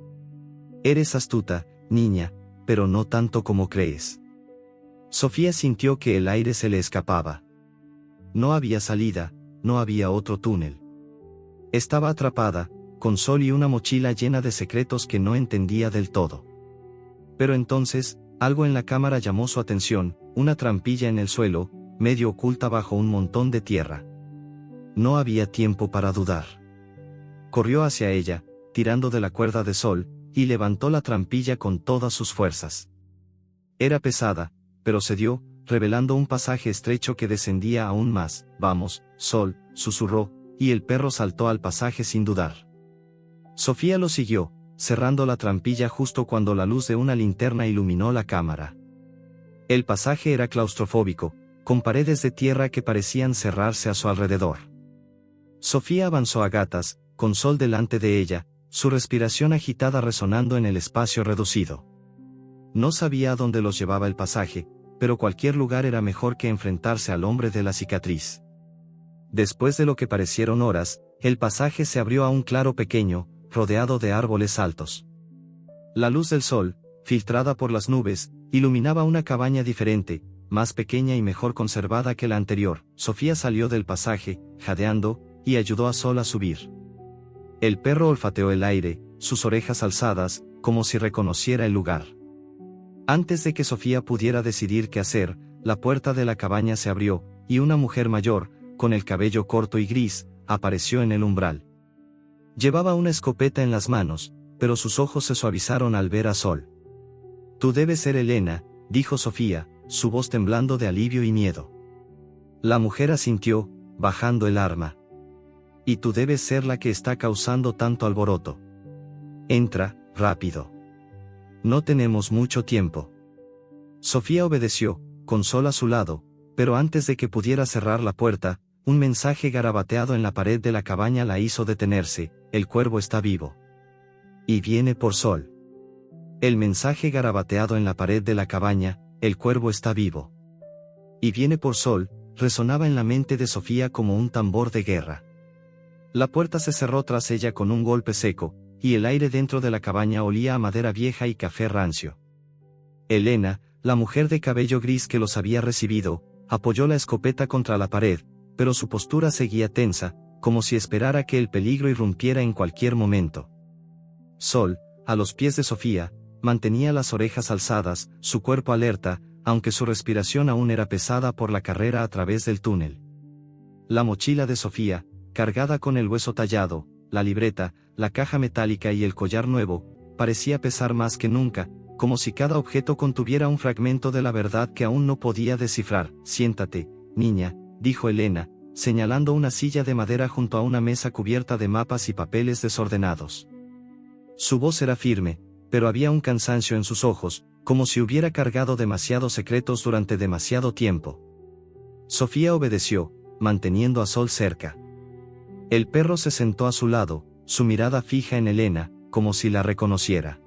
Eres astuta, niña, pero no tanto como crees. Sofía sintió que el aire se le escapaba. No había salida, no había otro túnel. Estaba atrapada, con Sol y una mochila llena de secretos que no entendía del todo. Pero entonces, algo en la cámara llamó su atención, una trampilla en el suelo, medio oculta bajo un montón de tierra. No había tiempo para dudar. Corrió hacia ella, tirando de la cuerda de Sol, y levantó la trampilla con todas sus fuerzas. Era pesada, pero cedió, revelando un pasaje estrecho que descendía aún más. Vamos, Sol, susurró, y el perro saltó al pasaje sin dudar. Sofía lo siguió, cerrando la trampilla justo cuando la luz de una linterna iluminó la cámara. El pasaje era claustrofóbico, con paredes de tierra que parecían cerrarse a su alrededor. Sofía avanzó a gatas, con Sol delante de ella, su respiración agitada resonando en el espacio reducido. No sabía a dónde los llevaba el pasaje, pero cualquier lugar era mejor que enfrentarse al hombre de la cicatriz. Después de lo que parecieron horas, el pasaje se abrió a un claro pequeño, rodeado de árboles altos. La luz del sol, filtrada por las nubes, iluminaba una cabaña diferente, más pequeña y mejor conservada que la anterior. Sofía salió del pasaje, jadeando, y ayudó a Sol a subir. El perro olfateó el aire, sus orejas alzadas, como si reconociera el lugar. Antes de que Sofía pudiera decidir qué hacer, la puerta de la cabaña se abrió, y una mujer mayor, con el cabello corto y gris, apareció en el umbral. Llevaba una escopeta en las manos, pero sus ojos se suavizaron al ver a Sol. Tú debes ser Elena, dijo Sofía, su voz temblando de alivio y miedo. La mujer asintió, bajando el arma. Y tú debes ser la que está causando tanto alboroto. Entra, rápido. No tenemos mucho tiempo. Sofía obedeció, con Sol a su lado, pero antes de que pudiera cerrar la puerta, un mensaje garabateado en la pared de la cabaña la hizo detenerse: el cuervo está vivo. Y viene por Sol. El mensaje garabateado en la pared de la cabaña: el cuervo está vivo. Y viene por Sol, resonaba en la mente de Sofía como un tambor de guerra. La puerta se cerró tras ella con un golpe seco, y el aire dentro de la cabaña olía a madera vieja y café rancio. Elena, la mujer de cabello gris que los había recibido, apoyó la escopeta contra la pared, pero su postura seguía tensa, como si esperara que el peligro irrumpiera en cualquier momento. Sol, a los pies de Sofía, mantenía las orejas alzadas, su cuerpo alerta, aunque su respiración aún era pesada por la carrera a través del túnel. La mochila de Sofía, cargada con el hueso tallado, la libreta, la caja metálica y el collar nuevo, parecía pesar más que nunca, como si cada objeto contuviera un fragmento de la verdad que aún no podía descifrar. Siéntate, niña, dijo Elena, señalando una silla de madera junto a una mesa cubierta de mapas y papeles desordenados. Su voz era firme, pero había un cansancio en sus ojos, como si hubiera cargado demasiados secretos durante demasiado tiempo. Sofía obedeció, manteniendo a Sol cerca. El perro se sentó a su lado, su mirada fija en Elena, como si la reconociera.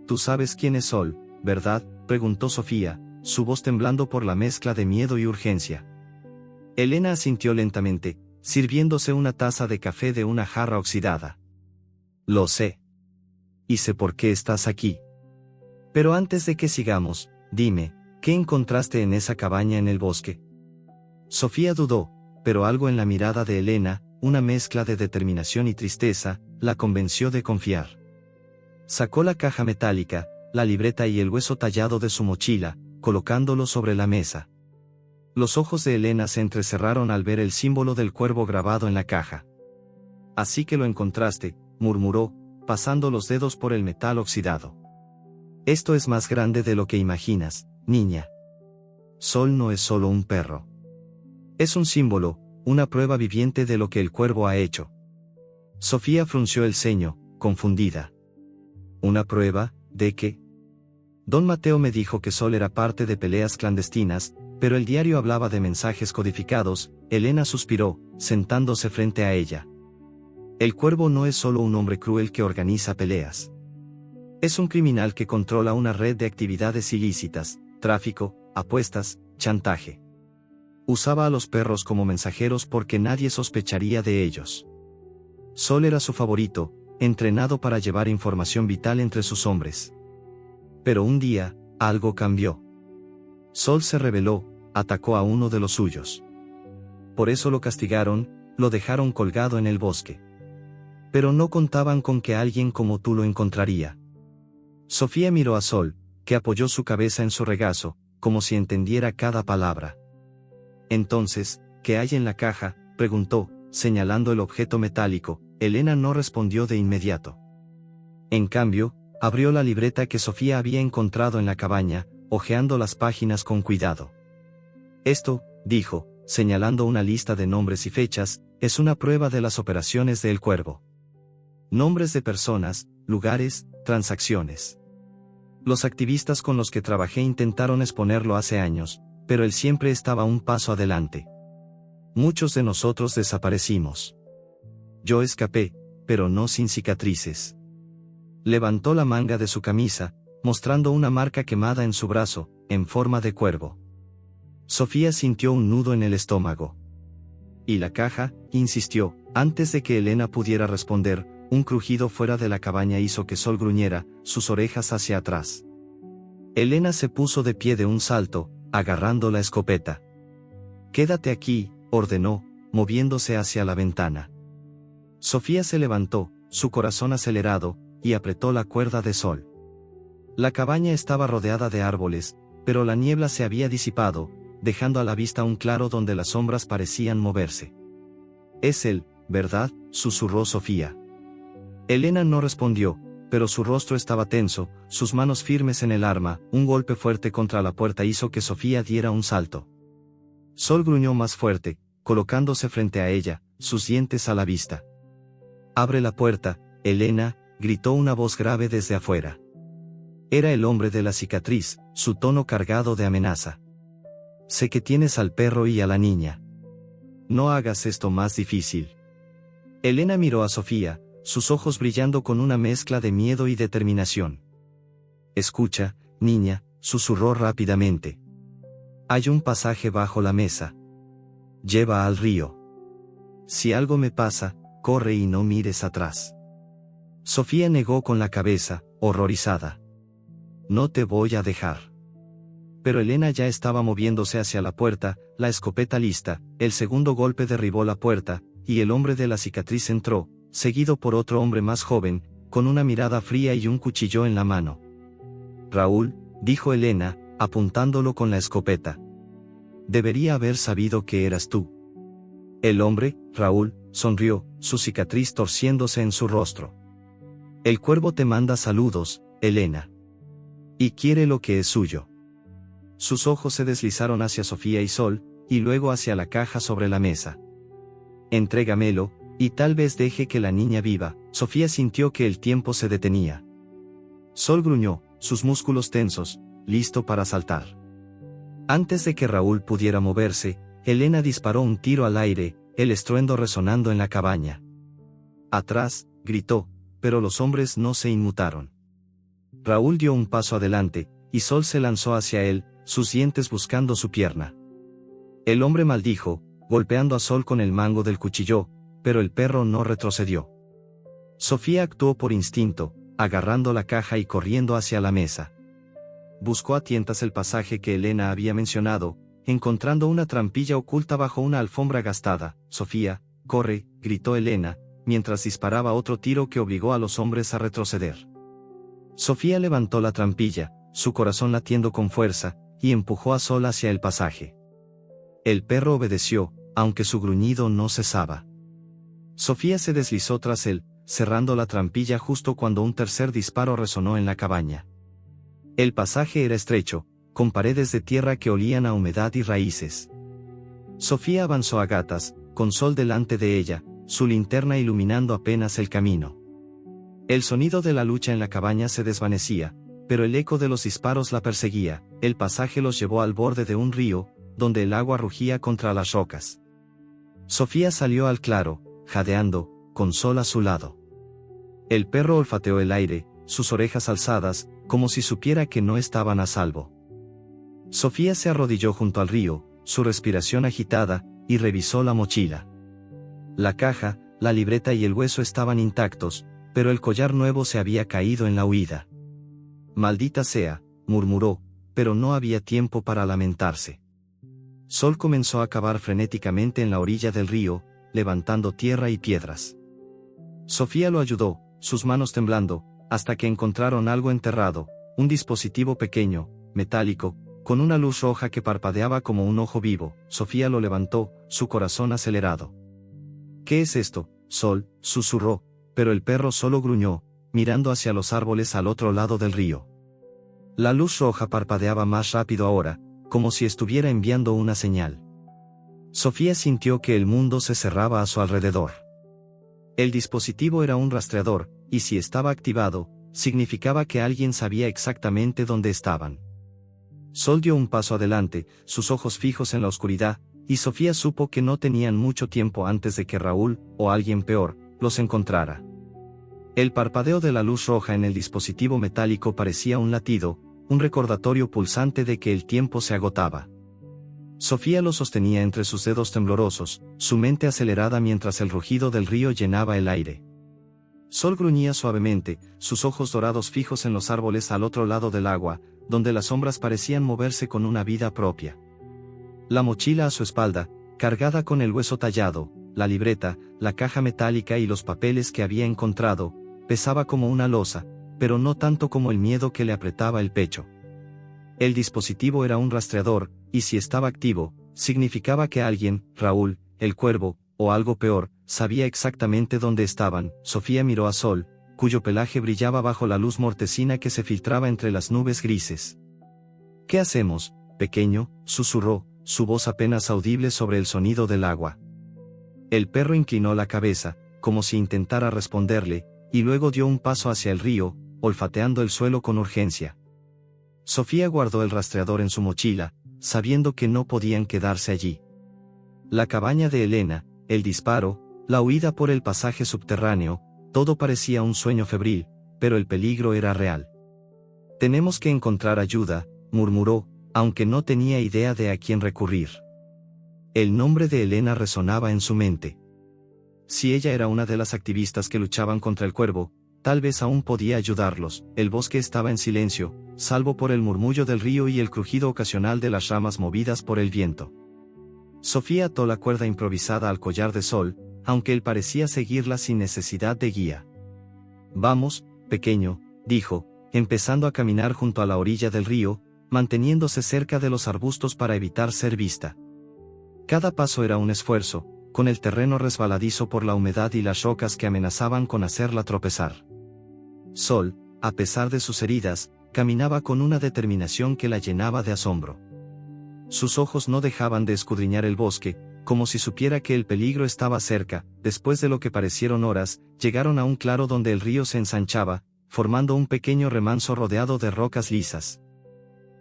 «Tú sabes quién es Sol, ¿verdad?», preguntó Sofía, su voz temblando por la mezcla de miedo y urgencia. Elena asintió lentamente, sirviéndose una taza de café de una jarra oxidada. «Lo sé. Y sé por qué estás aquí. Pero antes de que sigamos, dime, ¿qué encontraste en esa cabaña en el bosque?». Sofía dudó, pero algo en la mirada de Elena, una mezcla de determinación y tristeza, la convenció de confiar. Sacó la caja metálica, la libreta y el hueso tallado de su mochila, colocándolo sobre la mesa. Los ojos de Elena se entrecerraron al ver el símbolo del cuervo grabado en la caja. Así que lo encontraste, murmuró, pasando los dedos por el metal oxidado. Esto es más grande de lo que imaginas, niña. Sol no es solo un perro. Es un símbolo, una prueba viviente de lo que el cuervo ha hecho. Sofía frunció el ceño, confundida. ¿Una prueba, de qué? Don Mateo me dijo que Sol era parte de peleas clandestinas, pero el diario hablaba de mensajes codificados. Elena suspiró, sentándose frente a ella. El cuervo no es solo un hombre cruel que organiza peleas. Es un criminal que controla una red de actividades ilícitas, tráfico, apuestas, chantaje. Usaba a los perros como mensajeros porque nadie sospecharía de ellos. Sol era su favorito, entrenado para llevar información vital entre sus hombres. Pero un día, algo cambió. Sol se rebeló, atacó a uno de los suyos. Por eso lo castigaron, lo dejaron colgado en el bosque. Pero no contaban con que alguien como tú lo encontraría. Sofía miró a Sol, que apoyó su cabeza en su regazo, como si entendiera cada palabra. Entonces, ¿qué hay en la caja?, preguntó, señalando el objeto metálico. Elena no respondió de inmediato. En cambio, abrió la libreta que Sofía había encontrado en la cabaña, hojeando las páginas con cuidado. Esto, dijo, señalando una lista de nombres y fechas, es una prueba de las operaciones de El Cuervo. Nombres de personas, lugares, transacciones. Los activistas con los que trabajé intentaron exponerlo hace años, pero él siempre estaba un paso adelante. Muchos de nosotros desaparecimos. Yo escapé, pero no sin cicatrices. Levantó la manga de su camisa, mostrando una marca quemada en su brazo, en forma de cuervo. Sofía sintió un nudo en el estómago. ¿Y la caja?, insistió. Antes de que Elena pudiera responder, un crujido fuera de la cabaña hizo que Sol gruñera, sus orejas hacia atrás. Elena se puso de pie de un salto, agarrando la escopeta. «Quédate aquí», ordenó, moviéndose hacia la ventana. Sofía se levantó, su corazón acelerado, y apretó la cuerda de Sol. La cabaña estaba rodeada de árboles, pero la niebla se había disipado, dejando a la vista un claro donde las sombras parecían moverse. «Es él, ¿verdad?», susurró Sofía. Elena no respondió, pero su rostro estaba tenso, sus manos firmes en el arma. Un golpe fuerte contra la puerta hizo que Sofía diera un salto. Sol gruñó más fuerte, colocándose frente a ella, sus dientes a la vista. «Abre la puerta, Elena», gritó una voz grave desde afuera. Era el hombre de la cicatriz, su tono cargado de amenaza. «Sé que tienes al perro y a la niña. No hagas esto más difícil». Elena miró a Sofía, sus ojos brillando con una mezcla de miedo y determinación. «Escucha, niña», susurró rápidamente. «Hay un pasaje bajo la mesa. Lleva al río. Si algo me pasa, corre y no mires atrás». Sofía negó con la cabeza, horrorizada. «No te voy a dejar». Pero Elena ya estaba moviéndose hacia la puerta, la escopeta lista. El segundo golpe derribó la puerta, y el hombre de la cicatriz entró, seguido por otro hombre más joven, con una mirada fría y un cuchillo en la mano. «Raúl», dijo Elena, apuntándolo con la escopeta. «Debería haber sabido que eras tú». El hombre, Raúl, sonrió, su cicatriz torciéndose en su rostro. «El cuervo te manda saludos, Elena. Y quiere lo que es suyo». Sus ojos se deslizaron hacia Sofía y Sol, y luego hacia la caja sobre la mesa. «Entrégamelo, y tal vez deje que la niña viva». Sofía sintió que el tiempo se detenía. Sol gruñó, sus músculos tensos, listo para saltar. Antes de que Raúl pudiera moverse, Elena disparó un tiro al aire, el estruendo resonando en la cabaña. «Atrás», gritó, pero los hombres no se inmutaron. Raúl dio un paso adelante, y Sol se lanzó hacia él, sus dientes buscando su pierna. El hombre maldijo, golpeando a Sol con el mango del cuchillo, pero el perro no retrocedió. Sofía actuó por instinto, agarrando la caja y corriendo hacia la mesa. Buscó a tientas el pasaje que Elena había mencionado, encontrando una trampilla oculta bajo una alfombra gastada. «Sofía, corre», gritó Elena, mientras disparaba otro tiro que obligó a los hombres a retroceder. Sofía levantó la trampilla, su corazón latiendo con fuerza, y empujó a Sol hacia el pasaje. El perro obedeció, aunque su gruñido no cesaba. Sofía se deslizó tras él, cerrando la trampilla justo cuando un tercer disparo resonó en la cabaña. El pasaje era estrecho, con paredes de tierra que olían a humedad y raíces. Sofía avanzó a gatas, con Sol delante de ella, su linterna iluminando apenas el camino. El sonido de la lucha en la cabaña se desvanecía, pero el eco de los disparos la perseguía. El pasaje los llevó al borde de un río, donde el agua rugía contra las rocas. Sofía salió al claro, jadeando, con Sol a su lado. El perro olfateó el aire, sus orejas alzadas, como si supiera que no estaban a salvo. Sofía se arrodilló junto al río, su respiración agitada, y revisó la mochila. La caja, la libreta y el hueso estaban intactos, pero el collar nuevo se había caído en la huida. «Maldita sea», murmuró, pero no había tiempo para lamentarse. Sol comenzó a cavar frenéticamente en la orilla del río, levantando tierra y piedras. Sofía lo ayudó, sus manos temblando, hasta que encontraron algo enterrado, un dispositivo pequeño, metálico, con una luz roja que parpadeaba como un ojo vivo. Sofía lo levantó, su corazón acelerado. «¿Qué es esto, Sol?», susurró, pero el perro solo gruñó, mirando hacia los árboles al otro lado del río. La luz roja parpadeaba más rápido ahora, como si estuviera enviando una señal. Sofía sintió que el mundo se cerraba a su alrededor. El dispositivo era un rastreador, y si estaba activado, significaba que alguien sabía exactamente dónde estaban. Sol dio un paso adelante, sus ojos fijos en la oscuridad, y Sofía supo que no tenían mucho tiempo antes de que Raúl, o alguien peor, los encontrara. El parpadeo de la luz roja en el dispositivo metálico parecía un latido, un recordatorio pulsante de que el tiempo se agotaba. Sofía lo sostenía entre sus dedos temblorosos, su mente acelerada mientras el rugido del río llenaba el aire. Sol gruñía suavemente, sus ojos dorados fijos en los árboles al otro lado del agua, donde las sombras parecían moverse con una vida propia. La mochila a su espalda, cargada con el hueso tallado, la libreta, la caja metálica y los papeles que había encontrado, pesaba como una losa, pero no tanto como el miedo que le apretaba el pecho. El dispositivo era un rastreador, y si estaba activo, significaba que alguien, Raúl, el cuervo, o algo peor, sabía exactamente dónde estaban. Sofía miró a Sol, cuyo pelaje brillaba bajo la luz mortecina que se filtraba entre las nubes grises. «¿Qué hacemos, pequeño?», susurró, su voz apenas audible sobre el sonido del agua. El perro inclinó la cabeza, como si intentara responderle, y luego dio un paso hacia el río, olfateando el suelo con urgencia. Sofía guardó el rastreador en su mochila, sabiendo que no podían quedarse allí. La cabaña de Elena, el disparo, la huida por el pasaje subterráneo, todo parecía un sueño febril, pero el peligro era real. «Tenemos que encontrar ayuda», murmuró, aunque no tenía idea de a quién recurrir. El nombre de Elena resonaba en su mente. Si ella era una de las activistas que luchaban contra el cuervo, tal vez aún podía ayudarlos. El bosque estaba en silencio, salvo por el murmullo del río y el crujido ocasional de las ramas movidas por el viento. Sofía ató la cuerda improvisada al collar de Sol, aunque él parecía seguirla sin necesidad de guía. «Vamos, pequeño», dijo, empezando a caminar junto a la orilla del río, manteniéndose cerca de los arbustos para evitar ser vista. Cada paso era un esfuerzo, con el terreno resbaladizo por la humedad y las rocas que amenazaban con hacerla tropezar. Sol, a pesar de sus heridas, caminaba con una determinación que la llenaba de asombro. Sus ojos no dejaban de escudriñar el bosque, como si supiera que el peligro estaba cerca. Después de lo que parecieron horas, llegaron a un claro donde el río se ensanchaba, formando un pequeño remanso rodeado de rocas lisas.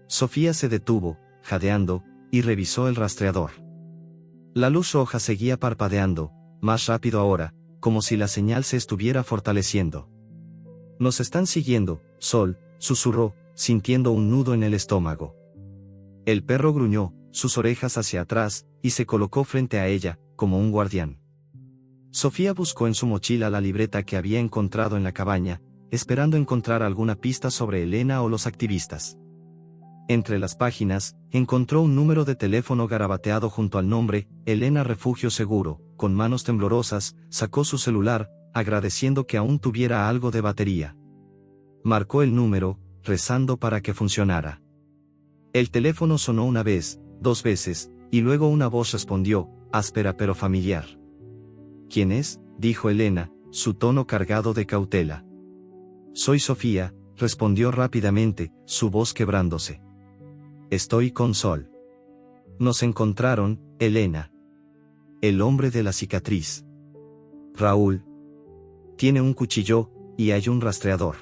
Sofía se detuvo, jadeando, y revisó el rastreador. La luz roja seguía parpadeando, más rápido ahora, como si la señal se estuviera fortaleciendo. «Nos están siguiendo, Sol», susurró, sintiendo un nudo en el estómago. El perro gruñó, sus orejas hacia atrás, y se colocó frente a ella, como un guardián. Sofía buscó en su mochila la libreta que había encontrado en la cabaña, esperando encontrar alguna pista sobre Elena o los activistas. Entre las páginas, encontró un número de teléfono garabateado junto al nombre, Elena Refugio Seguro. Con manos temblorosas, sacó su celular, agradeciendo que aún tuviera algo de batería. Marcó el número, rezando para que funcionara. El teléfono sonó una vez, 2 veces, y luego una voz respondió, áspera pero familiar. ¿Quién es?, dijo Elena, su tono cargado de cautela. Soy Sofía, respondió rápidamente, su voz quebrándose. Estoy con Sol. Nos encontraron, Elena. El hombre de la cicatriz. Raúl. Tiene un cuchillo, y hay un rastreador.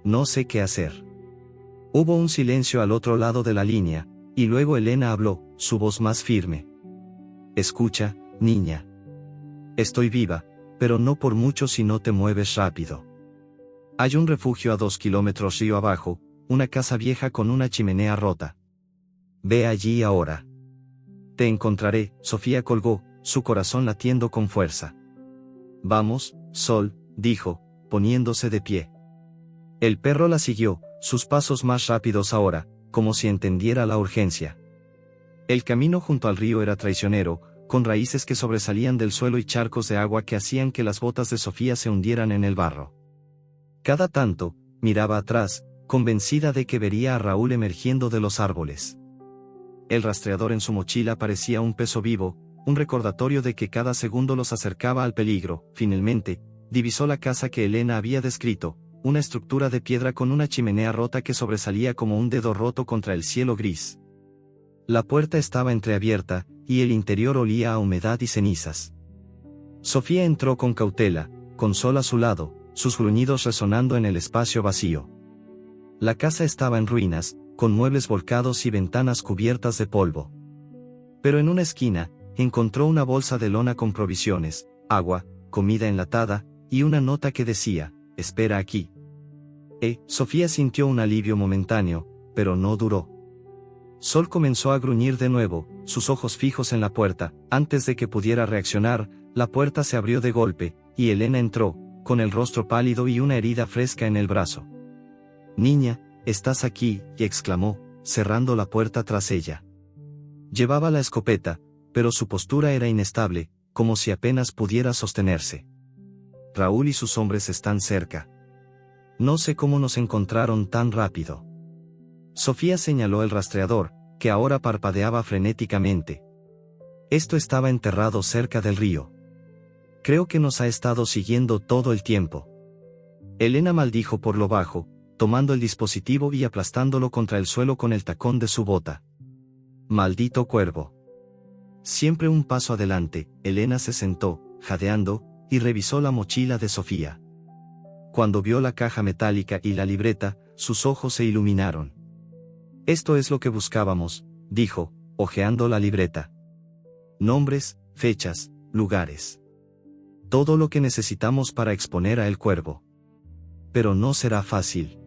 No sé qué hacer. Hubo un silencio al otro lado de la línea, y luego Elena habló, su voz más firme. Escucha, niña. Estoy viva, pero no por mucho si no te mueves rápido. Hay un refugio a 2 kilómetros río abajo, una casa vieja con una chimenea rota. Ve allí ahora. Te encontraré. Sofía colgó, su corazón latiendo con fuerza. Vamos, Sol, dijo, poniéndose de pie. El perro la siguió, sus pasos más rápidos ahora, como si entendiera la urgencia. El camino junto al río era traicionero, con raíces que sobresalían del suelo y charcos de agua que hacían que las botas de Sofía se hundieran en el barro. Cada tanto, miraba atrás, convencida de que vería a Raúl emergiendo de los árboles. El rastreador en su mochila parecía un peso vivo, un recordatorio de que cada segundo los acercaba al peligro. Finalmente, divisó la casa que Elena había descrito, una estructura de piedra con una chimenea rota que sobresalía como un dedo roto contra el cielo gris. La puerta estaba entreabierta, y el interior olía a humedad y cenizas. Sofía entró con cautela, con Sol a su lado, sus gruñidos resonando en el espacio vacío. La casa estaba en ruinas, con muebles volcados y ventanas cubiertas de polvo. Pero en una esquina, encontró una bolsa de lona con provisiones, agua, comida enlatada, y una nota que decía, espera aquí. Sofía sintió un alivio momentáneo, pero no duró. Sol comenzó a gruñir de nuevo, sus ojos fijos en la puerta. Antes de que pudiera reaccionar, la puerta se abrió de golpe, y Elena entró, con el rostro pálido y una herida fresca en el brazo. Niña, estás aquí, y exclamó, cerrando la puerta tras ella. Llevaba la escopeta, pero su postura era inestable, como si apenas pudiera sostenerse. Raúl y sus hombres están cerca. No sé cómo nos encontraron tan rápido. Sofía señaló el rastreador, que ahora parpadeaba frenéticamente. Esto estaba enterrado cerca del río. Creo que nos ha estado siguiendo todo el tiempo. Elena maldijo por lo bajo, tomando el dispositivo y aplastándolo contra el suelo con el tacón de su bota. Maldito cuervo. Siempre un paso adelante, Elena se sentó, jadeando, y revisó la mochila de Sofía. Cuando vio la caja metálica y la libreta, sus ojos se iluminaron. Esto es lo que buscábamos, dijo, hojeando la libreta. Nombres, fechas, lugares. Todo lo que necesitamos para exponer a El Cuervo. Pero no será fácil.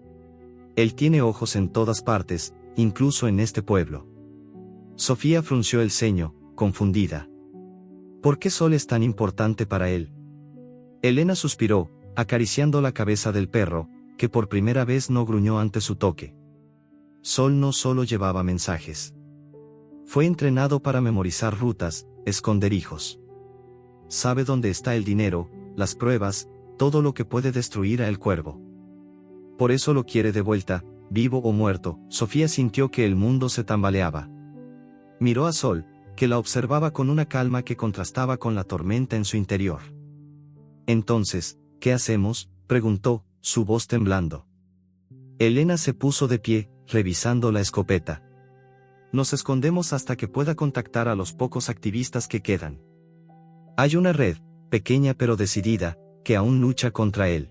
Él tiene ojos en todas partes, incluso en este pueblo. Sofía frunció el ceño, confundida. ¿Por qué Sol es tan importante para él? Elena suspiró, acariciando la cabeza del perro, que por primera vez no gruñó ante su toque. Sol no solo llevaba mensajes. Fue entrenado para memorizar rutas, esconderijos. Sabe dónde está el dinero, las pruebas, todo lo que puede destruir a El Cuervo. Por eso lo quiere de vuelta, vivo o muerto. Sofía sintió que el mundo se tambaleaba. Miró a Sol, que la observaba con una calma que contrastaba con la tormenta en su interior. Entonces, ¿qué hacemos?, preguntó, su voz temblando. Elena se puso de pie, revisando la escopeta. Nos escondemos hasta que pueda contactar a los pocos activistas que quedan. Hay una red, pequeña pero decidida, que aún lucha contra él.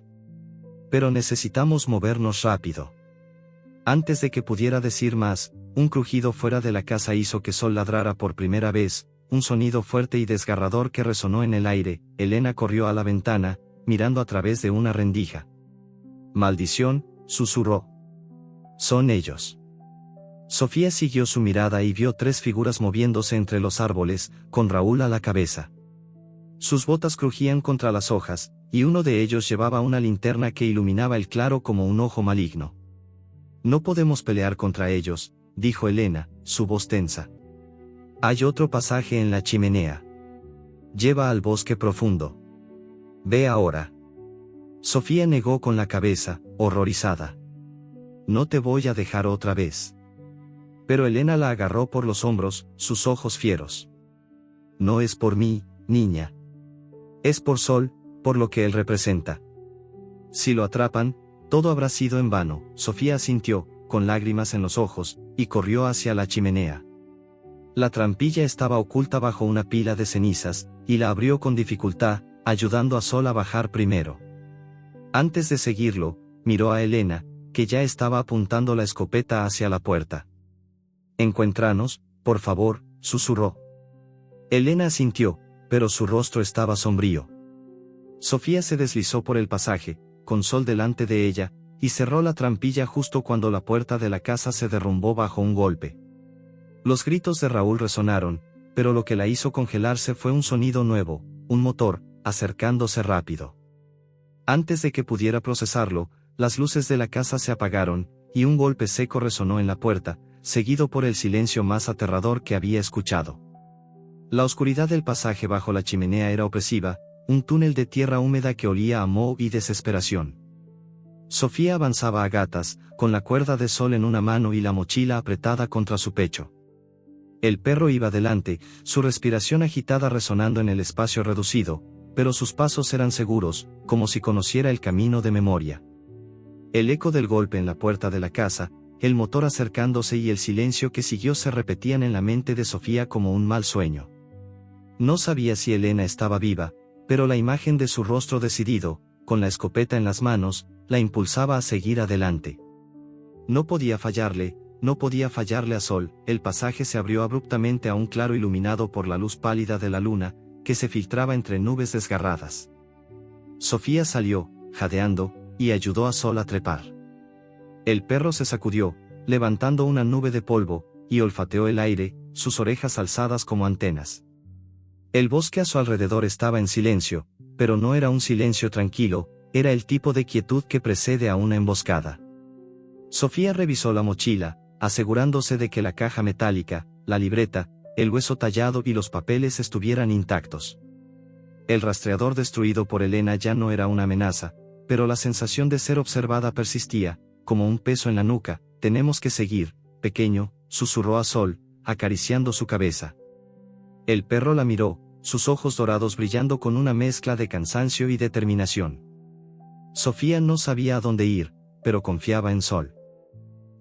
Pero necesitamos movernos rápido. Antes de que pudiera decir más, un crujido fuera de la casa hizo que Sol ladrara por primera vez, un sonido fuerte y desgarrador que resonó en el aire. Elena corrió a la ventana, mirando a través de una rendija. Maldición, susurró. Son ellos. Sofía siguió su mirada y vio 3 figuras moviéndose entre los árboles, con Raúl a la cabeza. Sus botas crujían contra las hojas, y uno de ellos llevaba una linterna que iluminaba el claro como un ojo maligno. No podemos pelear contra ellos, dijo Elena, su voz tensa. Hay otro pasaje en la chimenea. Lleva al bosque profundo. Ve ahora. Sofía negó con la cabeza, horrorizada. No te voy a dejar otra vez. Pero Elena la agarró por los hombros, sus ojos fieros. No es por mí, niña. Es por Sol, por lo que él representa. Si lo atrapan, todo habrá sido en vano. Sofía asintió, con lágrimas en los ojos, y corrió hacia la chimenea. La trampilla estaba oculta bajo una pila de cenizas, y la abrió con dificultad, ayudando a Sol a bajar primero. Antes de seguirlo, miró a Elena, que ya estaba apuntando la escopeta hacia la puerta. «Encuéntranos, por favor», susurró. Elena asintió, pero su rostro estaba sombrío. Sofía se deslizó por el pasaje, con Sol delante de ella, y cerró la trampilla justo cuando la puerta de la casa se derrumbó bajo un golpe. Los gritos de Raúl resonaron, pero lo que la hizo congelarse fue un sonido nuevo, un motor, acercándose rápido. Antes de que pudiera procesarlo, las luces de la casa se apagaron, y un golpe seco resonó en la puerta, seguido por el silencio más aterrador que había escuchado. La oscuridad del pasaje bajo la chimenea era opresiva, un túnel de tierra húmeda que olía a moho y desesperación. Sofía avanzaba a gatas, con la cuerda de Sol en una mano y la mochila apretada contra su pecho. El perro iba delante, su respiración agitada resonando en el espacio reducido, pero sus pasos eran seguros, como si conociera el camino de memoria. El eco del golpe en la puerta de la casa, el motor acercándose y el silencio que siguió se repetían en la mente de Sofía como un mal sueño. No sabía si Elena estaba viva, pero la imagen de su rostro decidido, con la escopeta en las manos, la impulsaba a seguir adelante. No podía fallarle a Sol. El pasaje se abrió abruptamente a un claro iluminado por la luz pálida de la luna, que se filtraba entre nubes desgarradas. Sofía salió, jadeando, y ayudó a Sol a trepar. El perro se sacudió, levantando una nube de polvo, y olfateó el aire, sus orejas alzadas como antenas. El bosque a su alrededor estaba en silencio, pero no era un silencio tranquilo, era el tipo de quietud que precede a una emboscada. Sofía revisó la mochila, asegurándose de que la caja metálica, la libreta, el hueso tallado y los papeles estuvieran intactos. El rastreador destruido por Elena ya no era una amenaza, pero la sensación de ser observada persistía, como un peso en la nuca. «Tenemos que seguir, pequeño», susurró a Sol, acariciando su cabeza. El perro la miró, sus ojos dorados brillando con una mezcla de cansancio y determinación. Sofía no sabía a dónde ir, pero confiaba en Sol.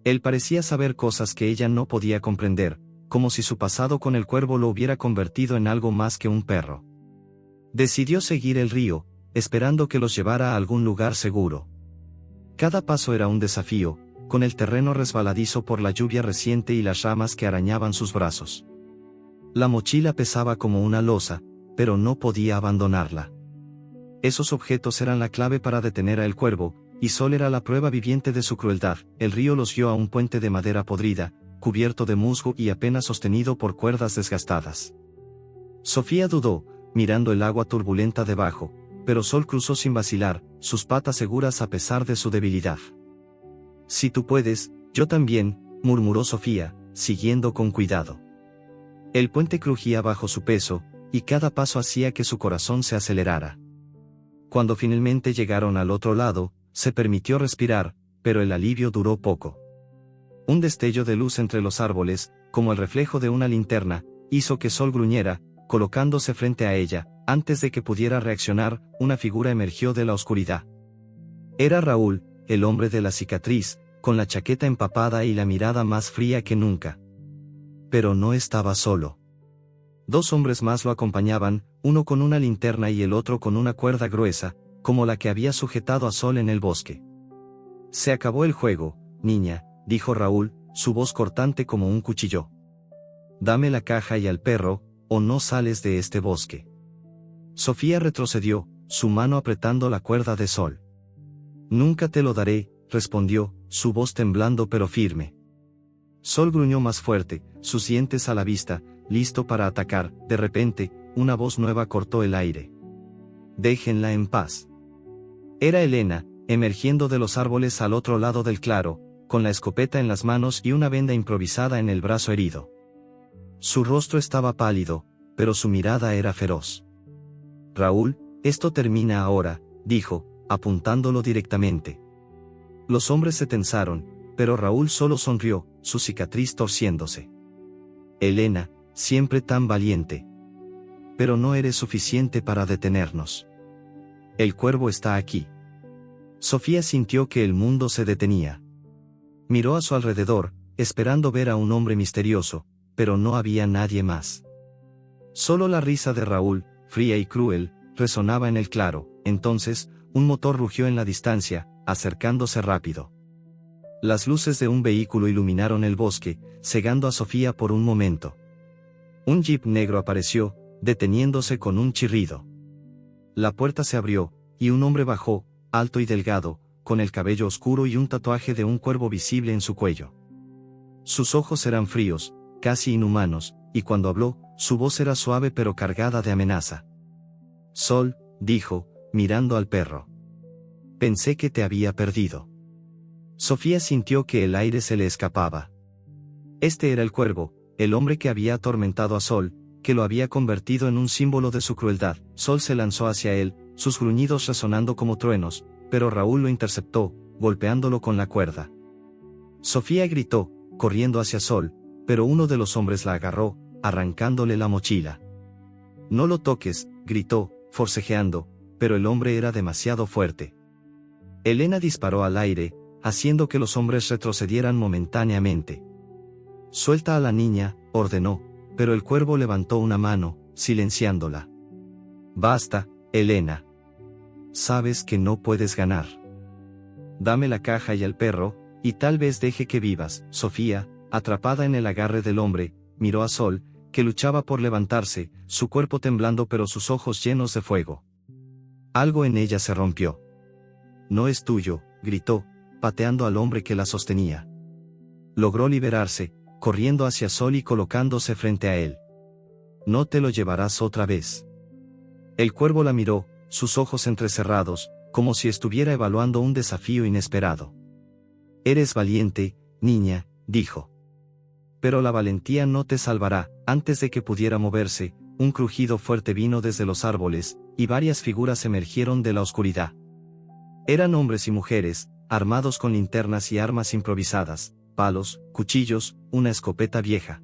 Él parecía saber cosas que ella no podía comprender, como si su pasado con el cuervo lo hubiera convertido en algo más que un perro. Decidió seguir el río, esperando que los llevara a algún lugar seguro. Cada paso era un desafío, con el terreno resbaladizo por la lluvia reciente y las ramas que arañaban sus brazos. La mochila pesaba como una losa, pero no podía abandonarla. Esos objetos eran la clave para detener a el cuervo, y Sol era la prueba viviente de su crueldad. El río los guió a un puente de madera podrida, cubierto de musgo y apenas sostenido por cuerdas desgastadas. Sofía dudó, mirando el agua turbulenta debajo, pero Sol cruzó sin vacilar, sus patas seguras a pesar de su debilidad. «Si tú puedes, yo también», murmuró Sofía, siguiendo con cuidado. El puente crujía bajo su peso, y cada paso hacía que su corazón se acelerara. Cuando finalmente llegaron al otro lado, se permitió respirar, pero el alivio duró poco. Un destello de luz entre los árboles, como el reflejo de una linterna, hizo que Sol gruñera, colocándose frente a ella. Antes de que pudiera reaccionar, una figura emergió de la oscuridad. Era Raúl, el hombre de la cicatriz, con la chaqueta empapada y la mirada más fría que nunca. Pero no estaba solo. Dos hombres más lo acompañaban, uno con una linterna y el otro con una cuerda gruesa, como la que había sujetado a Sol en el bosque. «Se acabó el juego, niña», dijo Raúl, su voz cortante como un cuchillo. «Dame la caja y al perro, o no sales de este bosque». Sofía retrocedió, su mano apretando la cuerda de Sol. «Nunca te lo daré», respondió, su voz temblando pero firme. Sol gruñó más fuerte, sus dientes a la vista, listo para atacar. De repente, una voz nueva cortó el aire. «Déjenla en paz». Era Elena, emergiendo de los árboles al otro lado del claro, con la escopeta en las manos y una venda improvisada en el brazo herido. Su rostro estaba pálido, pero su mirada era feroz. «Raúl, esto termina ahora», dijo, apuntándolo directamente. Los hombres se tensaron, Pero Raúl solo sonrió, su cicatriz torciéndose. Elena, siempre tan valiente. Pero no eres suficiente para detenernos. El cuervo está aquí. Sofía sintió que el mundo se detenía. Miró a su alrededor, esperando ver a un hombre misterioso, pero no había nadie más. Solo la risa de Raúl, fría y cruel, resonaba en el claro. Entonces, un motor rugió en la distancia, acercándose rápido. Las luces de un vehículo iluminaron el bosque, cegando a Sofía por un momento. Un jeep negro apareció, deteniéndose con un chirrido. La puerta se abrió, y un hombre bajó, alto y delgado, con el cabello oscuro y un tatuaje de un cuervo visible en su cuello. Sus ojos eran fríos, casi inhumanos, y cuando habló, su voz era suave pero cargada de amenaza. Sol, dijo, mirando al perro. Pensé que te había perdido. Sofía sintió que el aire se le escapaba. Este era el cuervo, el hombre que había atormentado a Sol, que lo había convertido en un símbolo de su crueldad. Sol se lanzó hacia él, sus gruñidos resonando como truenos, pero Raúl lo interceptó, golpeándolo con la cuerda. Sofía gritó, corriendo hacia Sol, pero uno de los hombres la agarró, arrancándole la mochila. No lo toques, gritó, forcejeando, pero el hombre era demasiado fuerte. Elena disparó al aire, haciendo que los hombres retrocedieran momentáneamente. Suelta a la niña, ordenó, pero el cuervo levantó una mano, silenciándola. Basta, Elena. Sabes que no puedes ganar. Dame la caja y al perro, y tal vez deje que vivas. Sofía, atrapada en el agarre del hombre, miró a Sol, que luchaba por levantarse, su cuerpo temblando pero sus ojos llenos de fuego. Algo en ella se rompió. No es tuyo, gritó, pateando al hombre que la sostenía. Logró liberarse, corriendo hacia Sol y colocándose frente a él. No te lo llevarás otra vez. El cuervo la miró, sus ojos entrecerrados, como si estuviera evaluando un desafío inesperado. Eres valiente, niña, dijo. Pero la valentía no te salvará. Antes de que pudiera moverse, un crujido fuerte vino desde los árboles, y varias figuras emergieron de la oscuridad. Eran hombres y mujeres, armados con linternas y armas improvisadas, palos, cuchillos, una escopeta vieja.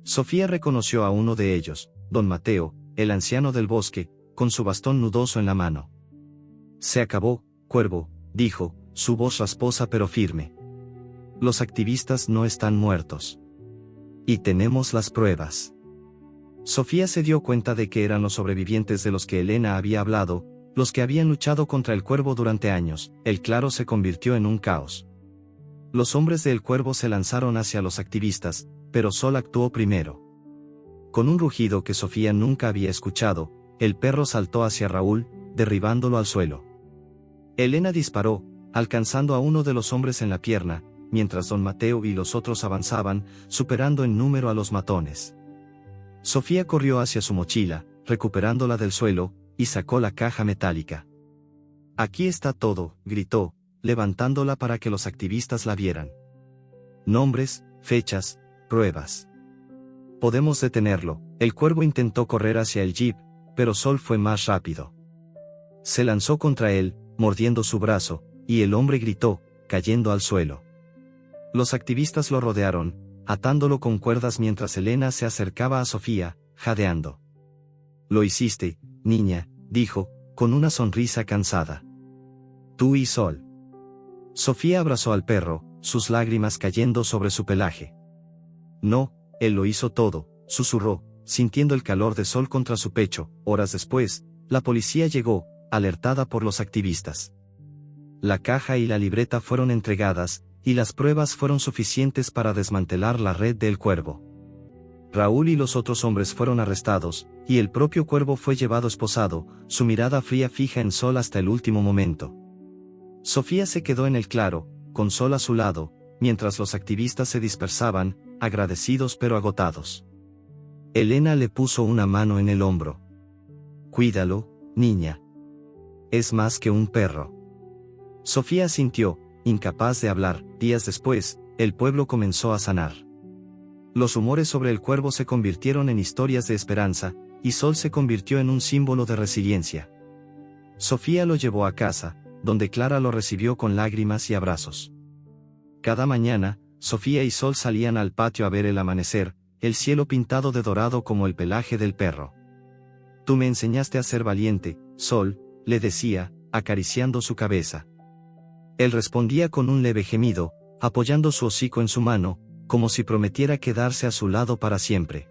Sofía reconoció a uno de ellos, don Mateo, el anciano del bosque, con su bastón nudoso en la mano. Se acabó, cuervo, dijo, su voz rasposa pero firme. Los activistas no están muertos. Y tenemos las pruebas. Sofía se dio cuenta de que eran los sobrevivientes de los que Elena había hablado, los que habían luchado contra el cuervo durante años. El claro se convirtió en un caos. Los hombres del cuervo se lanzaron hacia los activistas, pero Sol actuó primero. Con un rugido que Sofía nunca había escuchado, el perro saltó hacia Raúl, derribándolo al suelo. Elena disparó, alcanzando a uno de los hombres en la pierna, mientras don Mateo y los otros avanzaban, superando en número a los matones. Sofía corrió hacia su mochila, recuperándola del suelo, y sacó la caja metálica. Aquí está todo, gritó, levantándola para que los activistas la vieran. Nombres, fechas, pruebas. Podemos detenerlo. El cuervo intentó correr hacia el jeep, pero Sol fue más rápido. Se lanzó contra él, mordiendo su brazo, y el hombre gritó, cayendo al suelo. Los activistas lo rodearon, atándolo con cuerdas mientras Elena se acercaba a Sofía, jadeando. Lo hiciste, niña, dijo, con una sonrisa cansada. Tú y Sol. Sofía abrazó al perro, sus lágrimas cayendo sobre su pelaje. No, él lo hizo todo, susurró, sintiendo el calor de Sol contra su pecho. Horas después, la policía llegó, alertada por los activistas. La caja y la libreta fueron entregadas, y las pruebas fueron suficientes para desmantelar la red del cuervo. Raúl y los otros hombres fueron arrestados, y el propio cuervo fue llevado esposado, su mirada fría fija en Sol hasta el último momento. Sofía se quedó en el claro, con Sol a su lado, mientras los activistas se dispersaban, agradecidos pero agotados. Elena le puso una mano en el hombro. Cuídalo, niña. Es más que un perro. Sofía asintió, incapaz de hablar. Días después, el pueblo comenzó a sanar. Los rumores sobre el cuervo se convirtieron en historias de esperanza, y Sol se convirtió en un símbolo de resiliencia. Sofía lo llevó a casa, donde Clara lo recibió con lágrimas y abrazos. Cada mañana, Sofía y Sol salían al patio a ver el amanecer, el cielo pintado de dorado como el pelaje del perro. Tú me enseñaste a ser valiente, Sol, le decía, acariciando su cabeza. Él respondía con un leve gemido, apoyando su hocico en su mano, como si prometiera quedarse a su lado para siempre.